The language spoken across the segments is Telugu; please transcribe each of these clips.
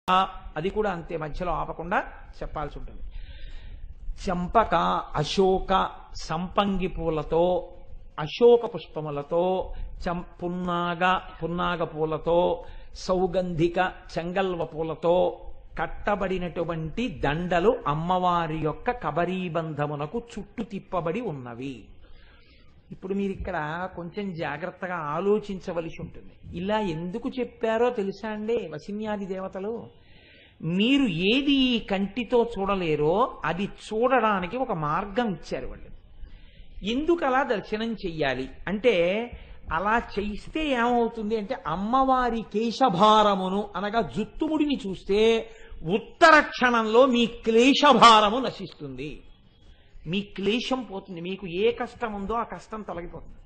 అది కూడా అంతే, మధ్యలో ఆపకుండా చెప్పాల్సి ఉంటుంది. చంపక, అశోక, సంపంగి పూలతో, అశోక పుష్పములతో, పున్నాగ పూలతో, సౌగంధిక చెంగల్వ పూలతో కట్టబడినటువంటి దండలు అమ్మవారి యొక్క కబరీబంధమునకు చుట్టు తిప్పబడి ఉన్నవి. ఇప్పుడు మీరు ఇక్కడ కొంచెం జాగ్రత్తగా ఆలోచించవలసి ఉంటుంది. ఇలా ఎందుకు చెప్పారో తెలుసా అండి వసిన్యాది దేవతలు? మీరు ఏది ఈ కంటితో చూడలేరో అది చూడడానికి ఒక మార్గం ఇచ్చారు వాళ్ళు. ఎందుకు అలా దర్శనం చెయ్యాలి అంటే, అలా చేస్తే ఏమవుతుంది అంటే, అమ్మవారి కేశభారమును అనగా జుత్తుముడిని చూస్తే ఉత్తర క్షణంలో మీ క్లేశభారము నశిస్తుంది, మీ క్లేశం పోతుంది, మీకు ఏ కష్టం ఉందో ఆ కష్టం తొలగిపోతుంది,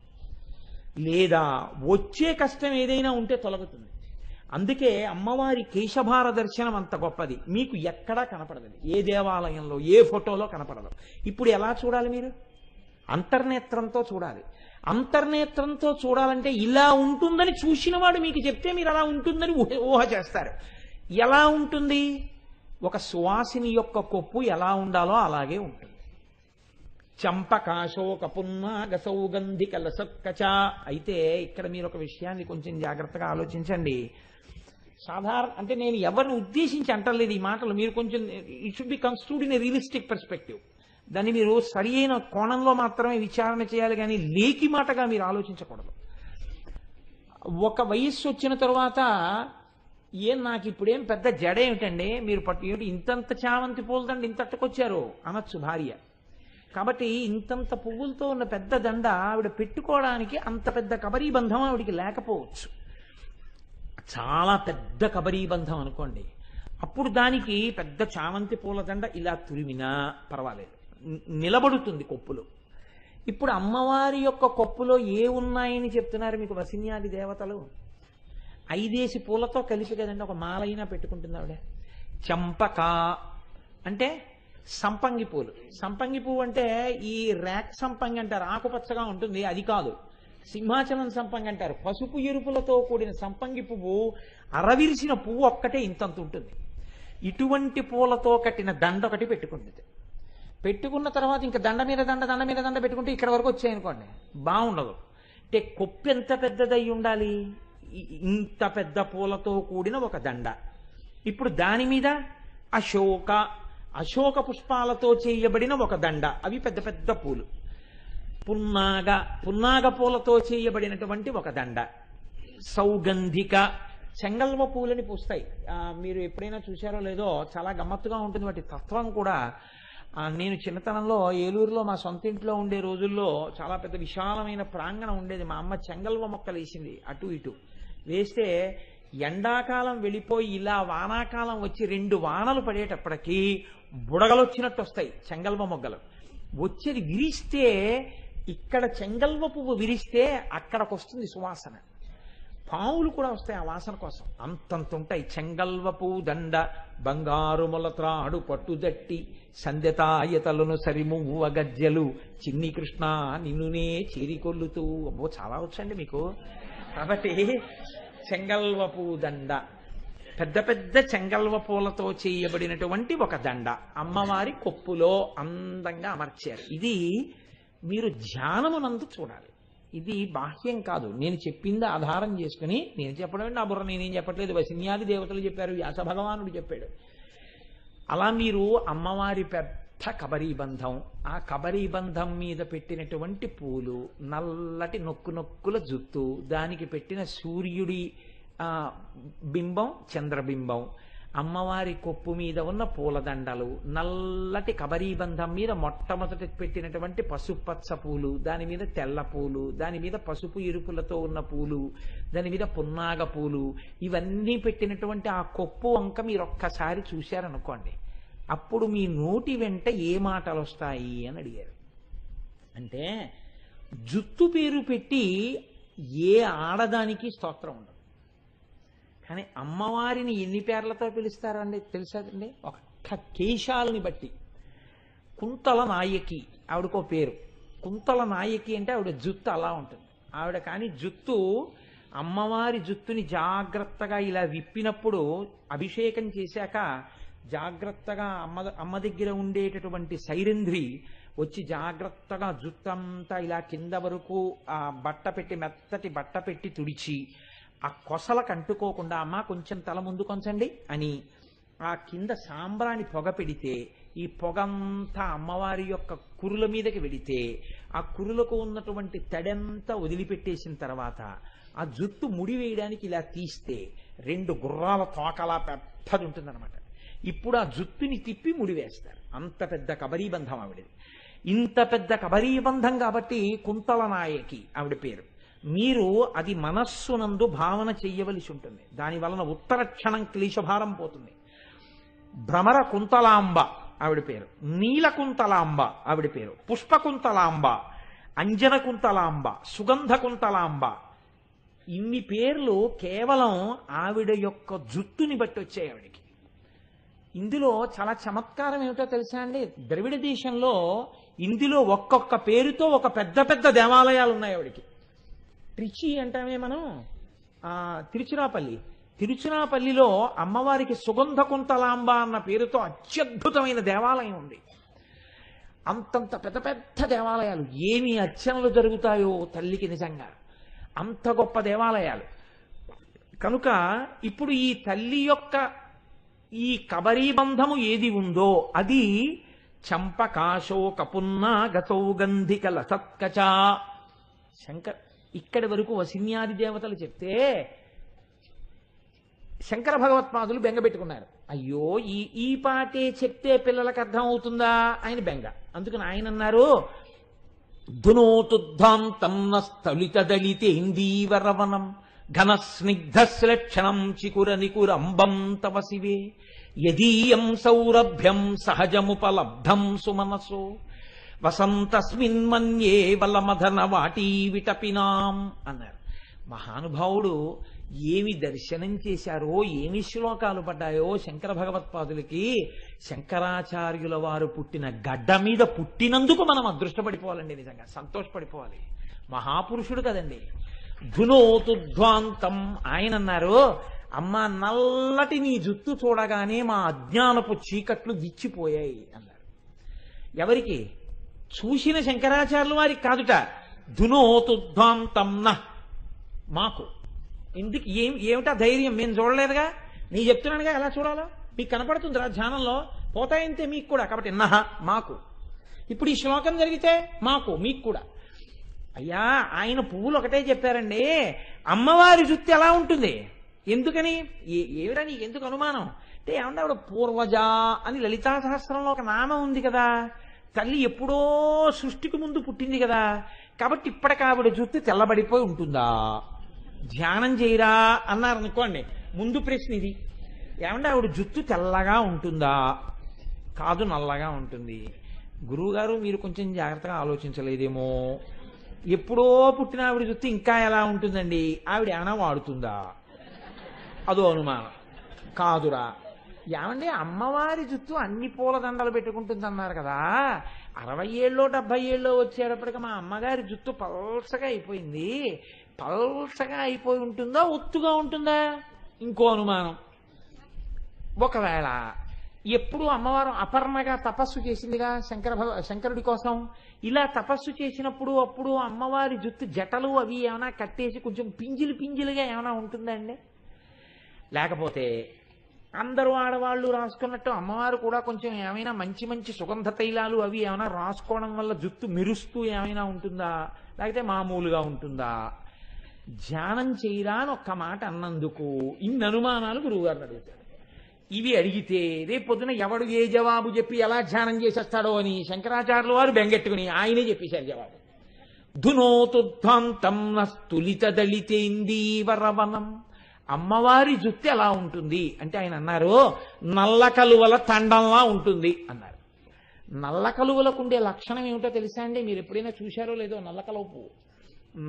లేదా వచ్చే కష్టం ఏదైనా ఉంటే తొలగుతుంది. అందుకే అమ్మవారి కేశభార దర్శనం అంత గొప్పది. మీకు ఎక్కడా కనపడదు, ఏ దేవాలయంలో ఏ ఫోటోలో కనపడదు. ఇప్పుడు ఎలా చూడాలి మీరు? అంతర్నేత్రంతో చూడాలి. అంతర్నేత్రంతో చూడాలంటే ఇలా ఉంటుందని చూసినవాడు మీకు చెప్తే మీరు అలా ఉంటుందని ఊహ చేస్తారు. ఎలా ఉంటుంది? ఒక సువాసిని యొక్క కొప్పు ఎలా ఉండాలో అలాగే ఉంటుంది. చంపకాశోక పున్నాగ సౌగంధిక లసక్కచ. అయితే ఇక్కడ మీరు ఒక విషయాన్ని కొంచెం జాగ్రత్తగా ఆలోచించండి. సాధారణ అంటే నేను ఎవరిని ఉద్దేశించి అంటలేదు ఈ మాటలు, మీరు కొంచెం it should be construed in a realistic perspective. దాన్ని మీరు సరి అయిన కోణంలో మాత్రమే విచారణ చేయాలి, కానీ లేకి మాటగా మీరు ఆలోచించకూడదు. ఒక వయస్సు వచ్చిన తరువాత నాకు ఇప్పుడేం పెద్ద జడ ఏమిటండి, మీరు ఏమిటి ఇంతంత చామంతి పూలదండ ఇంతట్టుకొచ్చారు అనొచ్చు భార్య. కాబట్టి ఇంతంత పువ్వులతో ఉన్న పెద్ద దండ ఆవిడ పెట్టుకోవడానికి అంత పెద్ద కబరీబంధం ఆవిడికి లేకపోవచ్చు. చాలా పెద్ద కబరీబంధం అనుకోండి, అప్పుడు దానికి పెద్ద చామంతి పూలదండ ఇలా తురిమినా పర్వాలేదు, నిలబడుతుంది కొప్పులో. ఇప్పుడు అమ్మవారి యొక్క కొప్పులో ఏ ఉన్నాయని చెప్తున్నారు మీకు వసిన్యాది దేవతలు? 5 పూలతో కలిపి కదండి ఒక మాలైనా పెట్టుకుంటుంది ఆవిడ. చంపక అంటే సంపంగి పూలు. సంపంగి పువ్వు అంటే ఈ ర్యాక్ సంపంగి అంటారు, ఆకుపచ్చగా ఉంటుంది, అది కాదు. సింహాచలం సంపంగి అంటారు, పసుపు ఎరుపులతో కూడిన సంపంగి పువ్వు, అరవిరిసిన పువ్వు ఒక్కటే ఇంతంత ఉంటుంది. ఇటువంటి పూలతో కట్టిన దండ ఒకటి పెట్టుకుంటుంది. పెట్టుకున్న తర్వాత ఇంకా దండ మీద దండ పెట్టుకుంటే ఇక్కడ వరకు వచ్చాయనుకోండి, బాగుండదు. అంటే కొప్పు ఎంత పెద్దదై ఉండాలి? ఇంత పెద్ద పూలతో కూడిన ఒక దండ. ఇప్పుడు దాని మీద అశోక పుష్పాలతో చేయబడిన ఒక దండ, అవి పెద్ద పెద్ద పూలు. పున్నాగ పూలతో చేయబడినటువంటి ఒక దండ. సౌగంధిక చెంగల్వ పూలని పూస్తాయి. మీరు ఎప్పుడైనా చూశారో లేదో, చాలా గమ్మత్తుగా ఉంటుంది వాటి తత్వం కూడా. నేను చిన్నతనంలో ఏలూరులో మా సొంత ఇంట్లో ఉండే రోజుల్లో చాలా పెద్ద విశాలమైన ప్రాంగణం ఉండేది. మా అమ్మ చెంగల్వ మొక్కలు వేసింది, అటు ఇటు వేస్తే ఎండాకాలం వెళ్ళిపోయి ఇలా వానాకాలం వచ్చి 2 వానలు పడేటప్పటికీ బుడగలు వచ్చినట్టు వస్తాయి చెంగల్వ మొగ్గలు. వచ్చేది విరిస్తే, ఇక్కడ చెంగల్వ పువ్వు విరిస్తే అక్కడికి వస్తుంది సువాసన. పావులు కూడా వస్తాయి ఆ వాసన కోసం, అంతంత ఉంటాయి. చెంగల్వ పువ్వు దండ బంగారు మొలత్రాడు పట్టుదట్టి సంధ్యతాయతలను సరిమువ్వ గజ్జలు చిన్ని కృష్ణ నిన్నునే చేరికొల్లుతూ. అబ్బో చాలా వచ్చండి మీకు. కాబట్టి చెంగల్వ పువ్వు దండ, పెద్ద పెద్ద చెంగల్వ పూలతో చేయబడినటువంటి ఒక దండ అమ్మవారి కొప్పులో అందంగా అమర్చారు. ఇది మీరు ధ్యానమునందు చూడాలి. ఇది బాహ్యం కాదు, నేను చెప్పింది ఆధారం చేసుకుని నేను చెప్పడం నా బుర్ర నేనేం చెప్పట్లేదు, వసిన్యాది దేవతలు చెప్పారు, వ్యాస భగవానుడు చెప్పాడు. అలా మీరు అమ్మవారి పెద్ద కబరీబంధం, ఆ కబరీబంధం మీద పెట్టినటువంటి పూలు, నల్లటి నొక్కుల జుత్తు, దానికి పెట్టిన సూర్యుడి బింబం చంద్రబింబం, అమ్మవారి కొప్పు మీద ఉన్న పూలదండలు, నల్లటి కబరీబంధం మీద మొట్టమొదటి పెట్టినటువంటి పసుపచ్చ పూలు, దాని మీద తెల్ల పూలు, దాని మీద పసుపు ఎరుపులతో ఉన్న పూలు, దాని మీద పున్నాగ పూలు, ఇవన్నీ పెట్టినటువంటి ఆ కొప్పు వంక మీరు ఒక్కసారి చూశారనుకోండి, అప్పుడు మీ నోటి వెంట ఏ మాటలు వస్తాయి అని అడిగారు. అంటే జుత్తు పేరు పెట్టి ఏ ఆడదానికి స్తోత్రం ఉండదు, కానీ అమ్మవారిని ఎన్ని పేర్లతో పిలుస్తారండి తెలుసాదండి? ఒక్క కేశాలని బట్టి. కుంతల నాయకి ఆవిడకో పేరు. కుంతల నాయకి అంటే ఆవిడ జుత్తు అలా ఉంటుంది ఆవిడ. కానీ జుత్తు అమ్మవారి జుత్తుని జాగ్రత్తగా ఇలా విప్పినప్పుడు అభిషేకం చేశాక జాగ్రత్తగా అమ్మ దగ్గర ఉండేటటువంటి సైరంధ్రి వచ్చి జాగ్రత్తగా జుత్తంతా ఇలా కింద వరకు ఆ బట్ట పెట్టి మెత్తటి బట్ట పెట్టి తుడిచి ఆ కొసలకు అంటుకోకుండా అమ్మ కొంచెం తల ముందు కొంచండి అని ఆ కింద సాంబ్రాణి పొగ పెడితే ఈ పొగంతా అమ్మవారి యొక్క కురుల మీదకి వెడితే ఆ కురులకు ఉన్నటువంటి తడంతా వదిలిపెట్టేసిన తర్వాత ఆ జుత్తు ముడి వేయడానికి ఇలా తీస్తే 2 గుర్రాల తోకలా పెద్దది ఉంటుందన్నమాట. ఇప్పుడు ఆ జుత్తుని తిప్పి ముడివేస్తారు. అంత పెద్ద కబరీబంధం ఆవిడది. ఇంత పెద్ద కబరీబంధం కాబట్టి కుంతల నాయకి ఆవిడ పేరు. మీరు అది మనస్సునందు భావన చెయ్యవలసి ఉంటుంది. దాని వలన ఉత్తర క్షణం క్లేశభారం పోతుంది. భ్రమర కుంతలాంబ ఆవిడ పేరు, నీలకుంతలాంబ ఆవిడ పేరు, పుష్పకుంతలాంబ, అంజన కుంతలాంబ, సుగంధ కుంతలాంబ. ఇన్ని పేర్లు కేవలం ఆవిడ యొక్క జుత్తుని బట్టి వచ్చాయి ఆవిడికి. ఇందులో చాలా చమత్కారం ఏమిటో తెలుసా అండి? ద్రవిడ దేశంలో ఇందులో ఒక్కొక్క పేరుతో ఒక పెద్ద పెద్ద దేవాలయాలు ఉన్నాయి ఆవిడికి. ట్రిచి అంటామే మనం, తిరుచిరాపల్లిలో అమ్మవారికి సుగంధ కుంతలాంబ అన్న పేరుతో అత్యద్భుతమైన దేవాలయం ఉంది. అంతంత పెద్ద పెద్ద దేవాలయాలు, ఏమి అర్చనలు జరుగుతాయో తల్లికి నిజంగా అంత గొప్ప దేవాలయాలు. కనుక ఇప్పుడు ఈ తల్లి యొక్క ఈ కబరీబంధము ఏది ఉందో అది చంపకాశోక పున్నా గసౌగంధిక లసత్కచ. ఇక్కడి వరకు వసిన్యాది దేవతలు చెప్తే శంకర భగవత్పాదులు బెంగపెట్టుకున్నారు. అయ్యో ఈ పాటే చెప్తే పిల్లలకు అర్థం అవుతుందా ఆయన బెంగ. అందుకని ఆయన అన్నారు, ధునోతుద్ధాంతం నస్థలిత దళితేందీవరవనం ఘన స్నిగ్ధశ్లక్షణం చికుర నికురంబం తవ శివే యదీయం సౌరభ్యం సహజముపలబ్ధం సుమనసో వసంతస్మిన్ మన్యే వలమధన వాటీ విటపినాం అన్నారు. మహానుభావుడు ఏమి దర్శనం చేశారో, ఏమి శ్లోకాలు పడ్డాయో శంకర భగవత్పాదులకి. శంకరాచార్యుల వారు పుట్టిన గడ్డ మీద పుట్టినందుకు మనం అదృష్టపడిపోవాలండి, నిజంగా సంతోషపడిపోవాలి. మహాపురుషుడు కదండి. ధునోతుధ్వాంతం ఆయన అన్నారు, అమ్మ నల్లటి నీ జుత్తు చూడగానే మా అజ్ఞానపు చీకట్లు విచ్చిపోయాయి అన్నారు. ఎవరికి? చూసిన శంకరాచార్యుల వారికి కాదుట. ధునోతుధ్వాంతం మాకు ఎందుకు ఏమిటా ధైర్యం? మేము చూడలేదుగా, నీ చెప్తున్నానుగా ఎలా చూడాలో మీకు కనపడుతుందిరా ధ్యానంలో, పోతాయంతే మీకు కూడా. కాబట్టి మాకు ఇప్పుడు ఈ శ్లోకం జరిగితే మాకు మీకు కూడా. అయ్యా ఆయన పువ్వులు ఒకటే చెప్పారండి, అమ్మవారి జుత్తు ఎలా ఉంటుంది ఎందుకని? ఏమిటా నీకు ఎందుకు అనుమానం అంటే, ఏమన్నా ఆవిడ పూర్వజ అని లలితా సహస్రంలో ఒక నామం ఉంది కదా. తల్లి ఎప్పుడో సృష్టికి ముందు పుట్టింది కదా, కాబట్టి ఇప్పటికి ఆవిడ జుత్తు తెల్లబడిపోయి ఉంటుందా? ధ్యానం చేయరా అన్నారనుకోండి, ముందు ప్రశ్న ఇది. ఏమంటే ఆవిడ జుత్తు తెల్లగా ఉంటుందా? కాదు, నల్లగా ఉంటుంది. గురువుగారు మీరు కొంచెం జాగ్రత్తగా ఆలోచించలేదేమో, ఎప్పుడో పుట్టిన ఆవిడ జుత్తు ఇంకా ఎలా ఉంటుందండి? ఆవిడ ఏమైనా వాడుతుందా? అదో అనుమానం. కాదురా, ఏమండి అమ్మవారి జుత్తు అన్ని పూల దండలు పెట్టుకుంటుంది అన్నారు కదా, 60 ఏళ్ళో 70 ఏళ్ళో వచ్చేటప్పటికి మా అమ్మగారి జుత్తు పల్సగా అయిపోయింది. పల్సగా అయిపోయి ఉంటుందా, ఒత్తుగా ఉంటుందా? ఇంకో అనుమానం. ఒకవేళ ఎప్పుడు అమ్మవారు అపర్ణగా తపస్సు చేసిందిగా శంకరుడి కోసం, ఇలా తపస్సు చేసినప్పుడు అప్పుడు అమ్మవారి జుత్తు జటలు అవి ఏమైనా కట్టేసి కొంచెం పింజిలుగా ఏమైనా ఉంటుందా అండి? లేకపోతే అందరూ ఆడవాళ్ళు రాసుకున్నట్టు అమ్మవారు కూడా కొంచెం ఏమైనా మంచి మంచి సుగంధ తైలాలు అవి ఏమైనా రాసుకోవడం వల్ల జుత్తు మెరుస్తూ ఏమైనా ఉంటుందా? లేకపోతే మామూలుగా ఉంటుందా? ధ్యానం చేయరా అని ఒక్క మాట అన్నందుకు ఇన్ని అనుమానాలు గురువుగారిని అడుగుతారు. ఇవి అడిగితే రేపు పొద్దున ఎవడు ఏ జవాబు చెప్పి ఎలా ధ్యానం చేసేస్తాడో అని శంకరాచార్యుల వారు బెంగెట్టుకుని ఆయనే చెప్పేశారు జవాబు. ధునోతుధ్వాంతం నస్తులిత దళితేందీవరవనం. అమ్మవారి జుత్తు ఎలా ఉంటుంది అంటే ఆయన అన్నారు, నల్ల కలువల తండంలా ఉంటుంది అన్నారు. నల్ల కలువలకు ఉండే లక్షణం ఏమిటో తెలుసా అండి? మీరు ఎప్పుడైనా చూశారో లేదో నల్ల కలువ పువ్వు.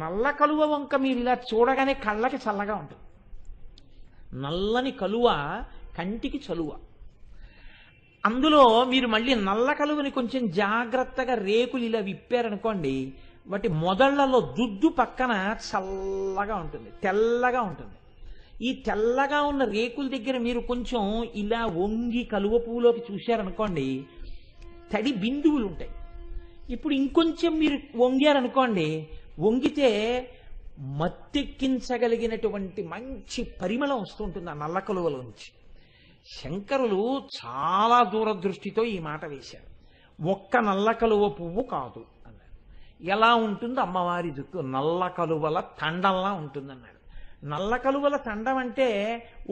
నల్ల కలువ వంక మీరు ఇలా చూడగానే కళ్ళకి చల్లగా ఉంటుంది. నల్లని కలువ కంటికి చలువ. అందులో మీరు మళ్ళీ నల్ల కలువని కొంచెం జాగ్రత్తగా రేకులు ఇలా విప్పారనుకోండి, వాటి మొదళ్లలో దుద్దు పక్కన చల్లగా ఉంటుంది, తెల్లగా ఉంటుంది. ఈ తెల్లగా ఉన్న రేకుల దగ్గర మీరు కొంచెం ఇలా వంగి కలువ పువ్వులోకి చూశారనుకోండి, తడి బిందువులు ఉంటాయి. ఇప్పుడు ఇంకొంచెం మీరు వంగారనుకోండి, వంగితే మత్తెక్కించగలిగినటువంటి మంచి పరిమళం వస్తూ ఉంటుంది ఆ నల్ల కలువల నుంచి. శంకరులు చాలా దూరదృష్టితో ఈ మాట వేశారు. ఒక్క నల్ల కలువ పువ్వు కాదు అన్నారు. ఎలా ఉంటుంది అమ్మవారి జుట్టు? నల్ల కలువల తండంలా ఉంటుందన్నాడు. నల్ల కలువల తండం అంటే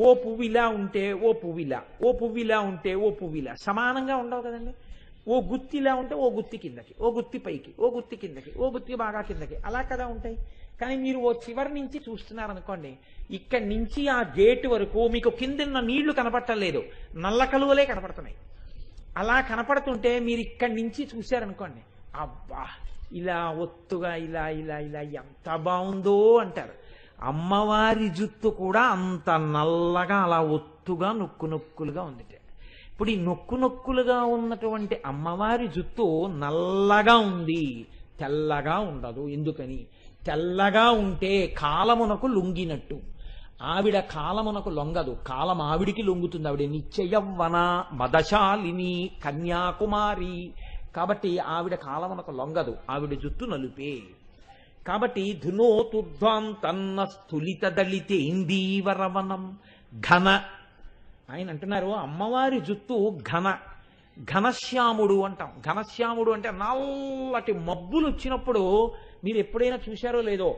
ఓ పువ్వు ఇలా ఉంటే ఓ పువ్వు ఇలా, ఓ పువ్వు ఇలా ఉంటే ఓ పువ్వు ఇలా సమానంగా ఉండవు కదండి. ఓ గుత్తి ఇలా ఉంటే ఓ గుత్తి కిందకి, ఓ గుత్తి పైకి, ఓ గుత్తి కిందకి, ఓ గుత్తి బాగా కిందకి, అలా కదా ఉంటాయి. కానీ మీరు ఓ చివరి నుంచి చూస్తున్నారనుకోండి, ఇక్కడి నుంచి ఆ గేటు వరకు మీకు కిందన్న నీళ్లు కనపడటలేదు, నల్ల కలువలే కనపడుతున్నాయి. అలా కనపడుతుంటే మీరు ఇక్కడి నుంచి చూశారనుకోండి, అబ్బా ఇలా ఒత్తుగా ఇలా ఇలా ఇలా ఎంత బాగుందో అంటారు. అమ్మవారి జుత్తు కూడా అంత నల్లగా అలా ఒత్తుగా నొక్కు నొక్కులుగా ఉంది. ఇప్పుడు ఈ నొక్కు నొక్కులుగా ఉన్నటువంటి అమ్మవారి జుత్తు నల్లగా ఉంది, తెల్లగా ఉండదు. ఎందుకని? తెల్లగా ఉంటే కాలమునకు లొంగినట్టు. ఆవిడ కాలమునకు లొంగదు, కాలం ఆవిడికి లొంగుతుంది. ఆవిడ నిత్యయవ్వన మదశాలిని కన్యాకుమారి కాబట్టి ఆవిడ కాలమునకు లొంగదు. ఆవిడ జుత్తు నలుపే. కాబట్టి ధునోతుర్ధ్వాం తన్న స్థులిత దళితేందీవరవనం ఘన. ఆయన అంటున్నారు అమ్మవారి జుత్తు ఘనశ్యాముడు అంటాం. ఘనశ్యాముడు అంటే నల్లటి మబ్బులు వచ్చినప్పుడు మీరు ఎప్పుడైనా చూశారో లేదో,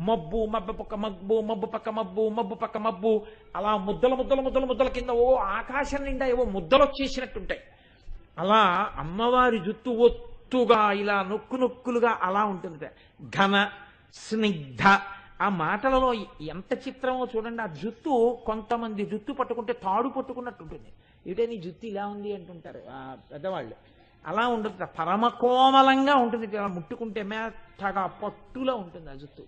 మబ్బు పక్క మబ్బు, మబ్బు పక్క మబ్బు, మబ్బు పక్క మబ్బు, అలా ముద్దల ముద్దల ముద్దల ముద్దల కింద ఓ ఆకాశం నిండా ఏవో ముద్దలు వచ్చేసినట్టుంటాయి. అలా అమ్మవారి జుత్తు ఒత్తుగా ఇలా నొక్కు నొక్కులుగా అలా ఉంటుంది. ఘన స్నిగ్ధ. ఆ మాటలలో ఎంత చిత్రమో చూడండి. ఆ జుత్తు, కొంతమంది జుత్తు పట్టుకుంటే తాడు పట్టుకున్నట్టు ఉంటుంది. ఇటే నీ జుత్తు ఇలా ఉంది అంటుంటారు ఆ పెద్దవాళ్ళు. అలా ఉండదు, పరమకోమలంగా ఉంటుంది. ఇలా ముట్టుకుంటే మెత్తగా పట్టులా ఉంటుంది ఆ జుత్తు.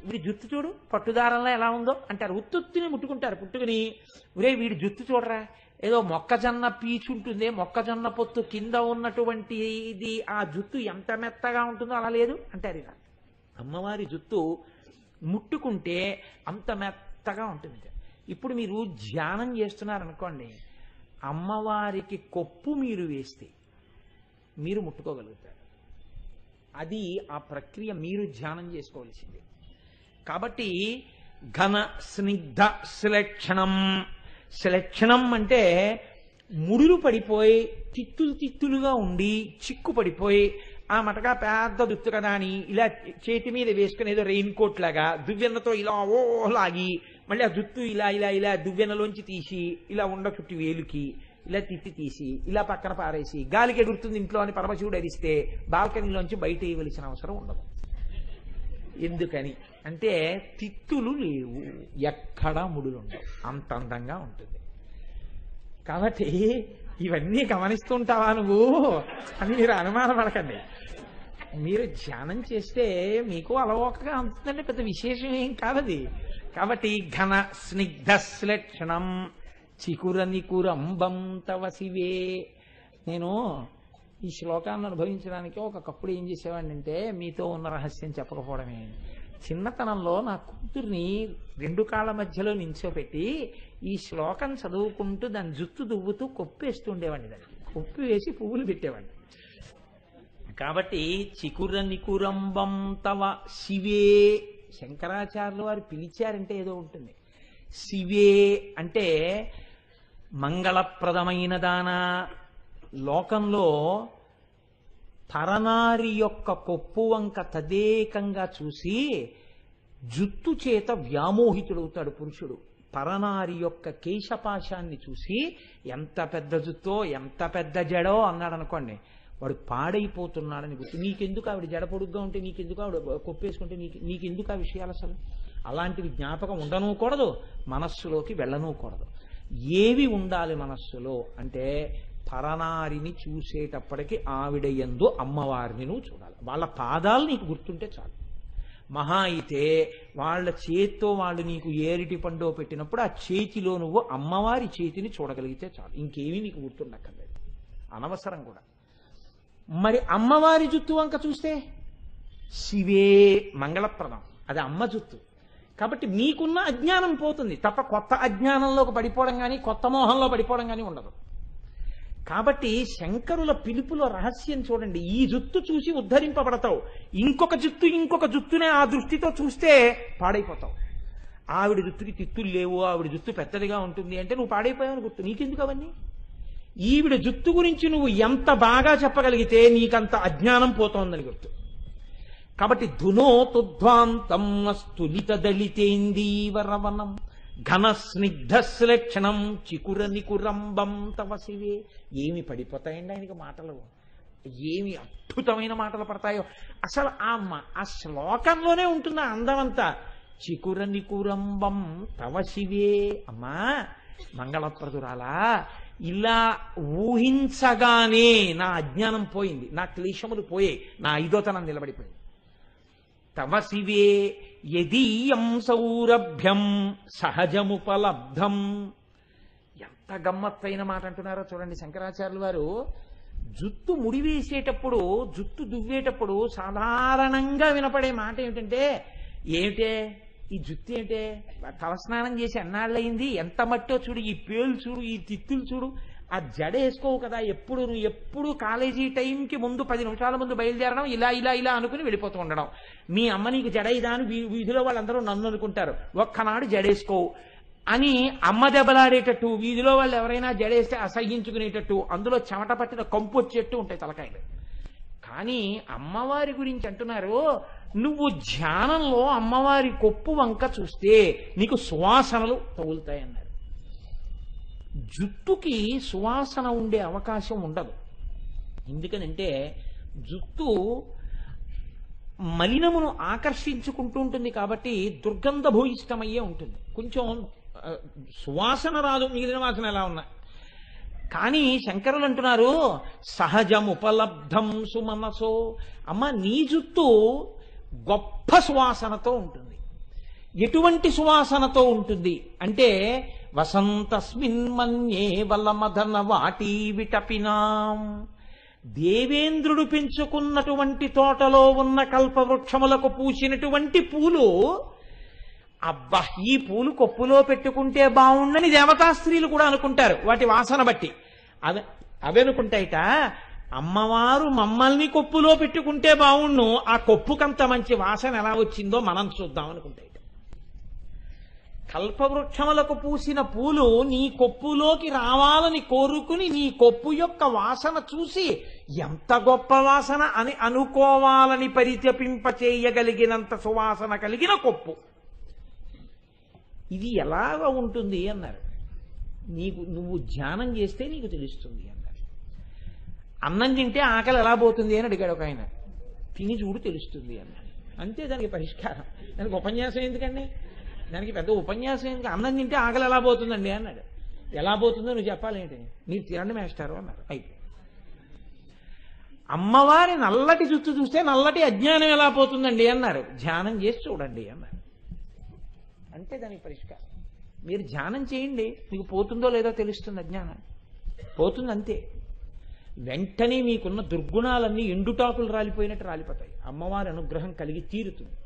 వీడి జుత్తు చూడు పట్టుదారంలో ఎలా ఉందో అంటారు. ఉత్తుని ముట్టుకుంటారు. పుట్టుకుని ఒరే వీడి జుత్తు చూడరా, ఏదో మొక్కజొన్న పీచు ఉంటుంది, మొక్కజొన్న పొత్తు కింద ఉన్నటువంటి ఇది, ఆ జుత్తు ఎంత మెత్తగా ఉంటుందో అలా లేదు అంటారు. ఇలా అమ్మవారి జుత్తు ముట్టుకుంటే అంత మెత్తగా ఉంటుంది. ఇప్పుడు మీరు ధ్యానం చేస్తున్నారనుకోండి, అమ్మవారికి కొప్పు మీరు వేస్తే మీరు ముట్టుకోగలుగుతారు. అది ఆ ప్రక్రియ మీరు ధ్యానం చేసుకోవాల్సింది. కాబట్టి ఘన స్నిగ్ధ శ్లేక్షణం. శ్లేక్షణం అంటే ముడులు పడిపోయి తిత్తులుగా ఉండి చిక్కు పడిపోయి ఆ మటగా పెద్ద దుత్తు కదా అని ఇలా చేతి మీద వేసుకుని ఏదో రెయిన్ కోట్ లాగా దువ్వెన్నతో ఇలా ఓ లాగి మళ్ళీ ఆ జుత్తు ఇలా ఇలా ఇలా దువ్వెనలోంచి తీసి ఇలా ఉండ చుట్టి వేలుకి ఇలా తిత్తి తీసి ఇలా పక్కన పారేసి గాలికి ఎగురుతుంది ఇంట్లో అని పరమశివుడు అరిస్తే బాల్కనీలోంచి బయట ఇవ్వవలసిన అవసరం ఉండదు. ఎందుకని అంటే తిత్తులు లేవు, ఎక్కడా ముడులు ఉండవు, అంత అందంగా ఉంటుంది. కాబట్టి ఇవన్నీ గమనిస్తుంటావా నువ్వు అని మీరు అనుమానపడకండి. మీరు ధ్యానం చేస్తే మీకు అలవోకగా అందుతుందంటే పెద్ద విశేషం ఏం కాదది. కాబట్టి ఘన స్నిగ్ధ శ్లేక్షణం చికుర నికురంబం తవ శివే. నేను ఈ శ్లోకాన్ని అనుభవించడానికి ఒకప్పుడు ఏం చేసేవాడినంటే మీతో ఉన్న రహస్యం చెప్పకపోవడమే. చిన్నతనంలో నా కూతుర్ని 2 కాళ్ళ మధ్యలో నించోపెట్టి ఈ శ్లోకం చదువుకుంటూ దాని జుత్తు దువ్వుతూ కొప్పేస్తుండేవాడిని. దానికి కొప్పి వేసి పువ్వులు పెట్టేవాడిని. కాబట్టి చికుర నికురంబం తవ శివే. శంకరాచార్యులు వారు పిలిచారంటే ఏదో ఉంటుంది. శివే అంటే మంగళప్రదమైన దానా. లోకంలో పరనారి యొక్క కొప్పు వంక తదేకంగా చూసి జుత్తు చేత వ్యామోహితుడవుతాడు పురుషుడు. పరనారి యొక్క కేశపాశాన్ని చూసి ఎంత పెద్ద జుత్తో ఎంత పెద్ద జడో అన్నాడు అనుకోండి, వాడు పాడైపోతున్నాడని గుర్తు. నీకెందుకు ఆవిడ జడ పొడుగ్గా ఉంటే, నీకెందుకు ఆవిడ కొప్పేసుకుంటే, నీకెందుకు ఆ విషయాలు అసలు అలాంటివి జ్ఞాపకం ఉండనూకూడదు, మనస్సులోకి వెళ్ళనూకూడదు. ఏవి ఉండాలి మనస్సులో అంటే పరనారిని చూసేటప్పటికి ఆవిడ యందు అమ్మవారిని నువ్వు చూడాలి. వాళ్ళ పాదాలు నీకు గుర్తుంటే చాలు. మహా అయితే వాళ్ళ చేత్తో వాళ్ళు నీకు ఏరిటి పండో పెట్టినప్పుడు ఆ చేతిలో నువ్వు అమ్మవారి చేతిని చూడగలిగితే చాలు. ఇంకేమీ నీకు గుర్తుండక్కర్లేదు, అనవసరం కూడా. మరి అమ్మవారి జుత్తు వంక చూస్తే శివే మంగళప్రదం, అది అమ్మ జుత్తు. కాబట్టి మీకున్న అజ్ఞానం పోతుంది తప్ప కొత్త అజ్ఞానంలోకి పడిపోవడం కానీ కొత్త మోహంలో పడిపోవడం కానీ ఉండదు. కాబట్టి శంకరుల పిలుపులో రహస్యం చూడండి. ఈ జుత్తు చూసి ఉద్ధరింపబడతావు. ఇంకొక జుత్తునే ఆ దృష్టితో చూస్తే పాడైపోతావు. ఆవిడ జుత్తుకి తిత్తులు లేవు, ఆవిడ జుత్తు పెద్దదిగా ఉంటుంది అంటే నువ్వు పాడైపోయావని గుర్తు. నీకెందుకు అవన్నీ? ఈవిడ జుత్తు గురించి నువ్వు ఎంత బాగా చెప్పగలిగితే నీకంత అజ్ఞానం పోతోందని గుర్తు. కాబట్టి ధునోతుధ్వాంతం స్థులిత దళితేందీవరవనం ఘన స్నిగ్ధశ్లేక్షణం చికుర నికురంబం తవ శివే. ఏమి పడిపోతాయండి ఆయనకి మాటలు, ఏమి అద్భుతమైన మాటలు పడతాయో. అసలు ఆ శ్లోకంలోనే ఉంటుంది ఆ అందమంతా. చికుర నికురంబం తవ శివే. అమ్మా మంగళప్రదురాలా, ఇలా ఊహించగానే నా అజ్ఞానం పోయింది, నా క్లేశములు పోయాయి, నా ఐదోతనం నిలబడిపోయింది. తవ శివే యదీయం సౌరభ్యం సహజముపలబ్ధం. ఎంత గమ్మత్తైన మాట అంటున్నారో చూడండి శంకరాచార్యులు వారు. జుత్తు ముడివేసేటప్పుడు, జుత్తు దువ్వేటప్పుడు సాధారణంగా వినపడే మాట ఏమిటంటే, ఏమిటే ఈ జుత్తు ఏమిటే, తలస్నానం చేసి ఎన్నాళ్ళయింది, ఎంత మట్టో చూడు, ఈ పేలు చూడు, ఈ తిత్తులు చూడు, ఆ జడ వేసుకోవు కదా, నువ్వు ఎప్పుడు కాలేజీ టైంకి ముందు 10 నిమిషాల ముందు బయలుదేరడం, ఇలా ఇలా ఇలా అనుకుని వెళ్ళిపోతూ ఉండడం. మీ అమ్మ నీకు జడ ఇదా అని వీధిలో వాళ్ళందరూ నన్ను అనుకుంటారు, ఒక్కనాడు జడేసుకోవు అని అమ్మ దెబ్బలాడేటట్టు, వీధిలో వాళ్ళు ఎవరైనా జడేస్తే అసహ్యించుకునేటట్టు, అందులో చెమట పట్టిన కంపు వచ్చేట్టు ఉంటాయి తలకాయలు. కానీ అమ్మవారి గురించి అంటున్నారు, నువ్వు ధ్యానంలో అమ్మవారి కొప్పు వంక చూస్తే నీకు సువాసనలు తగులుతాయన్నారు. జుట్టుకి సువాసన ఉండే అవకాశం ఉండదు. ఎందుకనంటే జుట్టు మలినమును ఆకర్షించుకుంటూ ఉంటుంది కాబట్టి దుర్గంధ భూయిష్టమయ్యే ఉంటుంది. కొంచెం సువాసన రాదు, మిగిలిన వాసన ఎలా ఉన్నా. కానీ శంకరులు అంటున్నారు సహజముపలబ్ధం సుమనసో. అమ్మ నీ జుట్టు గొప్ప సువాసనతో ఉంటుంది. ఎటువంటి సువాసనతో ఉంటుంది అంటే, వసంతస్మిన్ మన్యే వలమదన వాటి విటపినాం. దేవేంద్రుడు పెంచుకున్నటువంటి తోటలో ఉన్న కల్పవృక్షములకు పూసినటువంటి పూలు, అబ్బా ఈ పూలు కొప్పులో పెట్టుకుంటే బాగుండని దేవతా స్త్రీలు కూడా అనుకుంటారు వాటి వాసన బట్టి. అవి అనుకుంటాయిట, అమ్మవారు మమ్మల్ని కొప్పులో పెట్టుకుంటే బాగుండు, ఆ కొప్పుకంత మంచి వాసన ఎలా వచ్చిందో మనం చూద్దాం అనుకుంటాయిట. కల్పవృక్షములకు పూసిన పూలు నీ కొప్పులోకి రావాలని కోరుకుని నీ కొప్పు యొక్క వాసన చూసి ఎంత గొప్ప వాసన అని అనుకోవాలని పరితపింప చేయగలిగినంత సువాసన కలిగిన కొప్పు. ఇది ఎలాగ ఉంటుంది అన్నారు. నువ్వు ధ్యానం చేస్తే నీకు తెలుస్తుంది అన్నారు. అన్నం తింటే ఆకలి ఎలా పోతుంది అని అడిగాడు ఒక ఆయన. తిని చూడు తెలుస్తుంది అన్నాడు. అంతే దానికి పరిష్కారం. దానికి ఉపన్యాసం ఎందుకండి, దానికి పెద్ద ఉపన్యాసం ఎందుకు? అన్నం తింటే ఆకలి ఎలా పోతుందండి అన్నాడు. ఎలా పోతుందో నువ్వు చెప్పాలేంటి, మీరు తినండి మేస్టారు అన్నారు. అయితే అమ్మవారి నల్లటి జుత్తు చూస్తే నల్లటి అజ్ఞానం ఎలా పోతుందండి అన్నారు. ధ్యానం చేసి చూడండి అన్నారు. అంటే దానికి పరిష్కారం. మీరు ధ్యానం చేయండి, మీకు పోతుందో లేదో తెలుస్తుంది. అజ్ఞానం పోతుంది అంతే. వెంటనే మీకున్న దుర్గుణాలన్నీ ఎండుటాకులు రాలిపోయినట్టు రాలిపోతాయి. అమ్మవారి అనుగ్రహం కలిగి తీరుతుంది.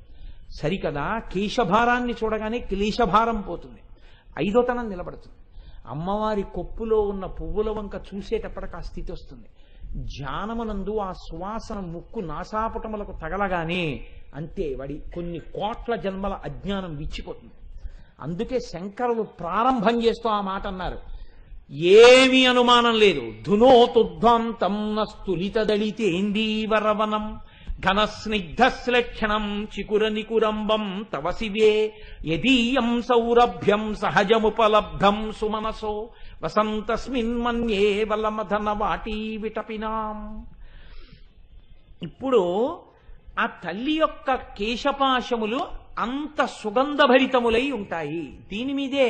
సరికదా కేశభారాన్ని చూడగానే క్లేశభారం పోతుంది, ఐదోతనం నిలబడుతుంది. అమ్మవారి కొప్పులో ఉన్న పువ్వుల వంక చూసేటప్పటికి ఆ స్థితి వస్తుంది. ధ్యానమునందు ఆ సువాసన ముక్కు నాసాపుటములకు తగలగానే అంతే వాడి కొన్ని కోట్ల జన్మల అజ్ఞానం విచ్చిపోతుంది. అందుకే శంకరులు ప్రారంభం చేస్తూ ఆ మాట అన్నారు, ఏమీ అనుమానం లేదు. ధునోతుధ్వాంతం నస్తులిత దళితేందీవరవనం ఘన స్నిగ్ధశ్లేక్షణం చికుర నికురంబం తవ శివే యదీయం సౌరభ్యం సహజముపలబ్ధం సుమనసో వసంతస్మిన్ మన్యే వలమధన వాటి విటపినాం. ఇప్పుడు ఆ తల్లి యొక్క కేశపాశములు అంత సుగంధభరితములై ఉంటాయి. దీని మీదే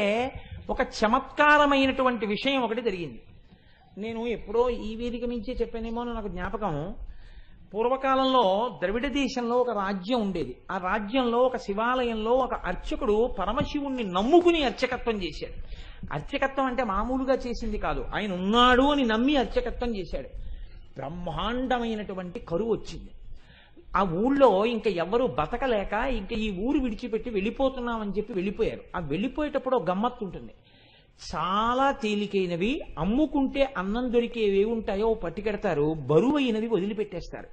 ఒక చమత్కారమైనటువంటి విషయం ఒకటి జరిగింది. నేను ఎప్పుడో ఈ వేదిక నుంచే చెప్పానేమో నాకు జ్ఞాపకం. పూర్వకాలంలో ద్రవిడ దేశంలో ఒక రాజ్యం ఉండేది. ఆ రాజ్యంలో ఒక శివాలయంలో ఒక అర్చకుడు పరమశివుణ్ణి నమ్ముకుని అర్చకత్వం చేశాడు. అర్చకత్వం అంటే మామూలుగా చేసింది కాదు, ఆయన ఉన్నాడు అని నమ్మి అర్చకత్వం చేశాడు. బ్రహ్మాండమైనటువంటి కరువు వచ్చింది. ఆ ఆ ఊళ్ళో ఇంకా ఎవరు బతకలేక ఇంకా ఈ ఊరు విడిచిపెట్టి వెళ్ళిపోతున్నామని చెప్పి వెళ్ళిపోయారు. ఆ వెళ్ళిపోయేటప్పుడు ఒక గమ్మత్తు ఉంటుంది. చాలా తేలికైనవి, అమ్ముకుంటే అన్నం దొరికేవి ఉంటాయో పట్టుకెడతారు, బరువైనవి వదిలిపెట్టేస్తారు.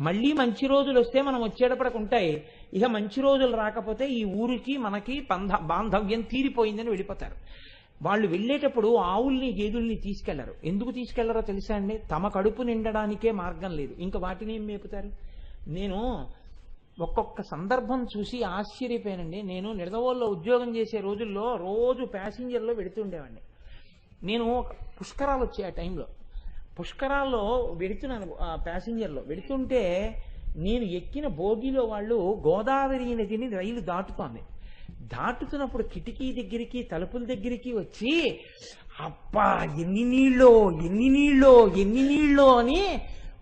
మళ్ళీ మంచి రోజులు వస్తే మనం వచ్చేటప్పటికి ఉంటాయి, ఇక మంచి రోజులు రాకపోతే ఈ ఊరికి మనకి బాంధవ్యం తీరిపోయిందని వెళ్ళిపోతారు. వాళ్ళు వెళ్ళేటప్పుడు ఆవుల్ని గేదెల్ని తీసుకెళ్లరు. ఎందుకు తీసుకెళ్లరో తెలుసా అండి? తమ కడుపు నిండడానికే మార్గం లేదు, ఇంకా వాటిని ఏం మేపుతారు. నేను ఒక్కొక్క సందర్భం చూసి ఆశ్చర్యపోయానండి. నేను నిడదవోల్లో ఉద్యోగం చేసే రోజుల్లో రోజు ప్యాసింజర్లో వెడుతుండేవాడిని. నేను పుష్కరాలు వచ్చాయి ఆ టైంలో, పుష్కరాల్లో వెడుతున్నాను ప్యాసింజర్లో వెడుతుంటే నేను ఎక్కిన బోగిలో వాళ్ళు గోదావరి నదిని రైలు దాటుతున్నప్పుడు కిటికీ దగ్గరికి తలుపుల దగ్గరికి వచ్చి అబ్బా ఎన్ని నీళ్ళో ఎన్ని నీళ్ళో ఎన్ని నీళ్ళో అని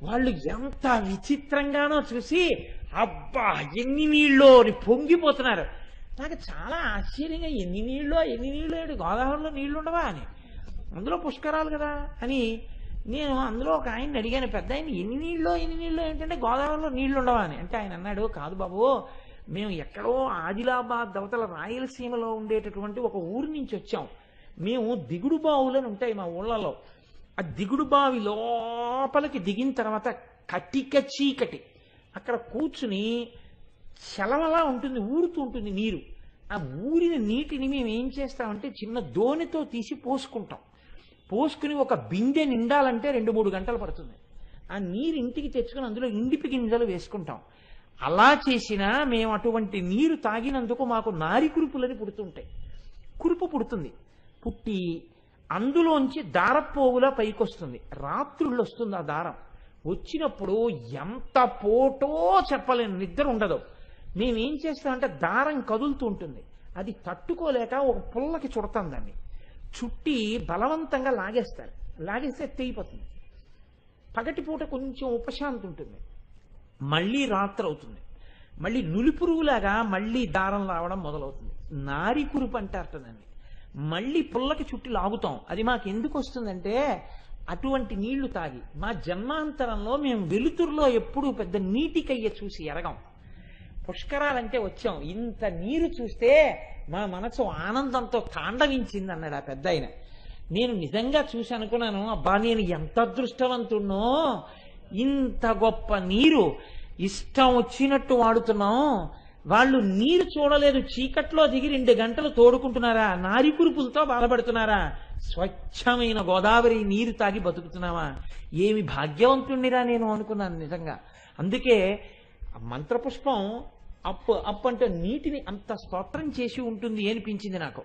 వాళ్ళు ఎంత విచిత్రంగానో చూసి అబ్బా ఎన్ని నీళ్ళో అని పొంగిపోతున్నారు. నాకు చాలా ఆశ్చర్యంగా ఎన్ని నీళ్ళో గోదావరిలో నీళ్లు ఉండవా అని, అందులో పుష్కరాలు కదా అని నేను అందులో ఒక ఆయన్ని అడిగాను, పెద్ద ఆయన ఎన్ని నీళ్ళో ఏంటంటే గోదావరిలో నీళ్లు ఉండవా అని. అంటే ఆయన అన్నాడు, కాదు బాబు, మేము ఎక్కడో ఆదిలాబాద్ అవతల రాయలసీమలో ఉండేటటువంటి ఒక ఊరి నుంచి వచ్చాం. మేము దిగుడు బావులని ఉంటాయి మా ఊళ్ళలో, ఆ దిగుడు బావి లోపలికి దిగిన తర్వాత కటిక చీకటి, అక్కడ కూర్చుని చలవలా ఉంటుంది, ఊరుతూ ఉంటుంది నీరు. ఆ ఊరిన నీటిని మేము ఏం చేస్తామంటే చిన్న దోణితో తీసి పోసుకుని ఒక బిందె నిండాలంటే 2-3 గంటలు పడుతుంది. ఆ నీరు ఇంటికి తెచ్చుకుని అందులో ఇండిపి గింజలు వేసుకుంటాం. అలా చేసినా మేము అటువంటి నీరు తాగినందుకు మాకు నారి కురుపులని పుడుతుంటాయి. కురుపు పుడుతుంది, పుట్టి అందులోంచి దారపోగులా పైకొస్తుంది. రాత్రుళ్ళు వస్తుంది ఆ దారం. వచ్చినప్పుడు ఎంత పోటో చెప్పలేను, నిద్ర ఉండదు. మేమేం చేస్తామంటే దారం కదులుతూ ఉంటుంది, అది తట్టుకోలేక ఒక పుల్లకి చుడతాం, దాన్ని చుట్టి బలవంతంగా లాగేస్తే తెగిపోతుంది. పగటిపూట కొంచెం ఉపశాంతి ఉంటుంది, మళ్ళీ రాత్రి అవుతుంది, మళ్ళీ నులిపురుగులాగా మళ్ళీ దారం రావడం మొదలవుతుంది. నారి కురుపు అంటారట దాన్ని. మళ్ళీ పుల్లకి చుట్టి లాగుతాం. అది మాకు ఎందుకు వస్తుందంటే అటువంటి నీళ్లు తాగి మా జన్మాంతరంలో మేము వెలుతురులో ఎప్పుడూ పెద్ద నీటికయ్య చూసి ఎరగం. పుష్కరాలంటే వచ్చాం, ఇంత నీరు చూస్తే మా మనసు ఆనందంతో తాండవించింది అన్నాడు ఆ పెద్ద ఆయన. నేను నిజంగా చూసి అనుకున్నాను, అబ్బా నేను ఎంత అదృష్టవంతున్నో, ఇంత గొప్ప నీరు ఇష్టం వచ్చినట్టు వాడుతున్నాం. వాళ్ళు నీరు చూడలేదు, చీకట్లో దిగి 2 గంటలు తోడుకుంటున్నారా, నారి కురుపులతో బాధపడుతున్నారా, స్వచ్ఛమైన గోదావరి నీరు తాగి బతుకుతున్నావా, ఏమి భాగ్యవంతుణ్ణిరా నేను అనుకున్నాను నిజంగా. అందుకే మంత్రపుష్పం అప్పు అంటే నీటిని అంత స్తోత్రం చేసి ఉంటుంది అనిపించింది నాకు.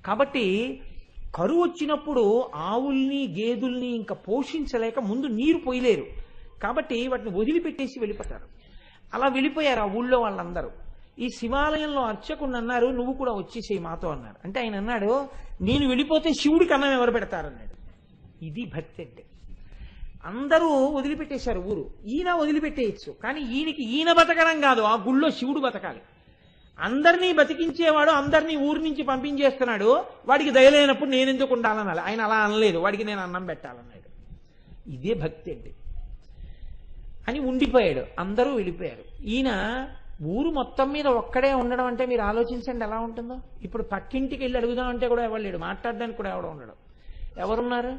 కాబట్టి కరువు వచ్చినప్పుడు ఆవుల్ని గేదుల్ని ఇంకా పోషించలేక ముందు నీరు పోయలేరు, కాబట్టి వాటిని వదిలిపెట్టేసి వెళ్ళిపోతారు. అలా వెళ్ళిపోయారు ఆ ఊళ్ళో వాళ్ళందరూ. ఈ శివాలయంలో అర్చకుడు అన్నారు, నువ్వు కూడా వచ్చేసేయి మాతో అన్నారు. అంటే ఆయన అన్నాడు, నేను వెళ్ళిపోతే శివుడికి అన్నం ఎవరు పెడతారన్నాడు. ఇది భక్తి అంటే. అందరూ వదిలిపెట్టేశారు ఊరు, ఈయన వదిలిపెట్టేయచ్చు, కానీ ఈయన బతకడం కాదు, ఆ గుళ్ళో శివుడు బతకాలి. అందరినీ బతికించేవాడు అందరినీ ఊరి నుంచి పంపించేస్తున్నాడు, వాడికి దయలేనప్పుడు నేనెందుకు ఉండాలనాలి. ఆయన అలా అనలేదు, వాడికి నేను అన్నం పెట్టాలన్నాడు. ఇదే భక్తి అంటే అని ఉండిపోయాడు. అందరూ వెళ్ళిపోయారు. ఈయన ఊరు మొత్తం మీద ఒక్కడే ఉండడం అంటే మీరు ఆలోచించండి ఎలా ఉంటుందో. ఇప్పుడు పక్కింటికి వెళ్ళి అడుగుదామంటే కూడా ఎవరు లేడు, మాట్లాడడానికి కూడా ఎవడో ఉండడు. ఎవరున్నారు?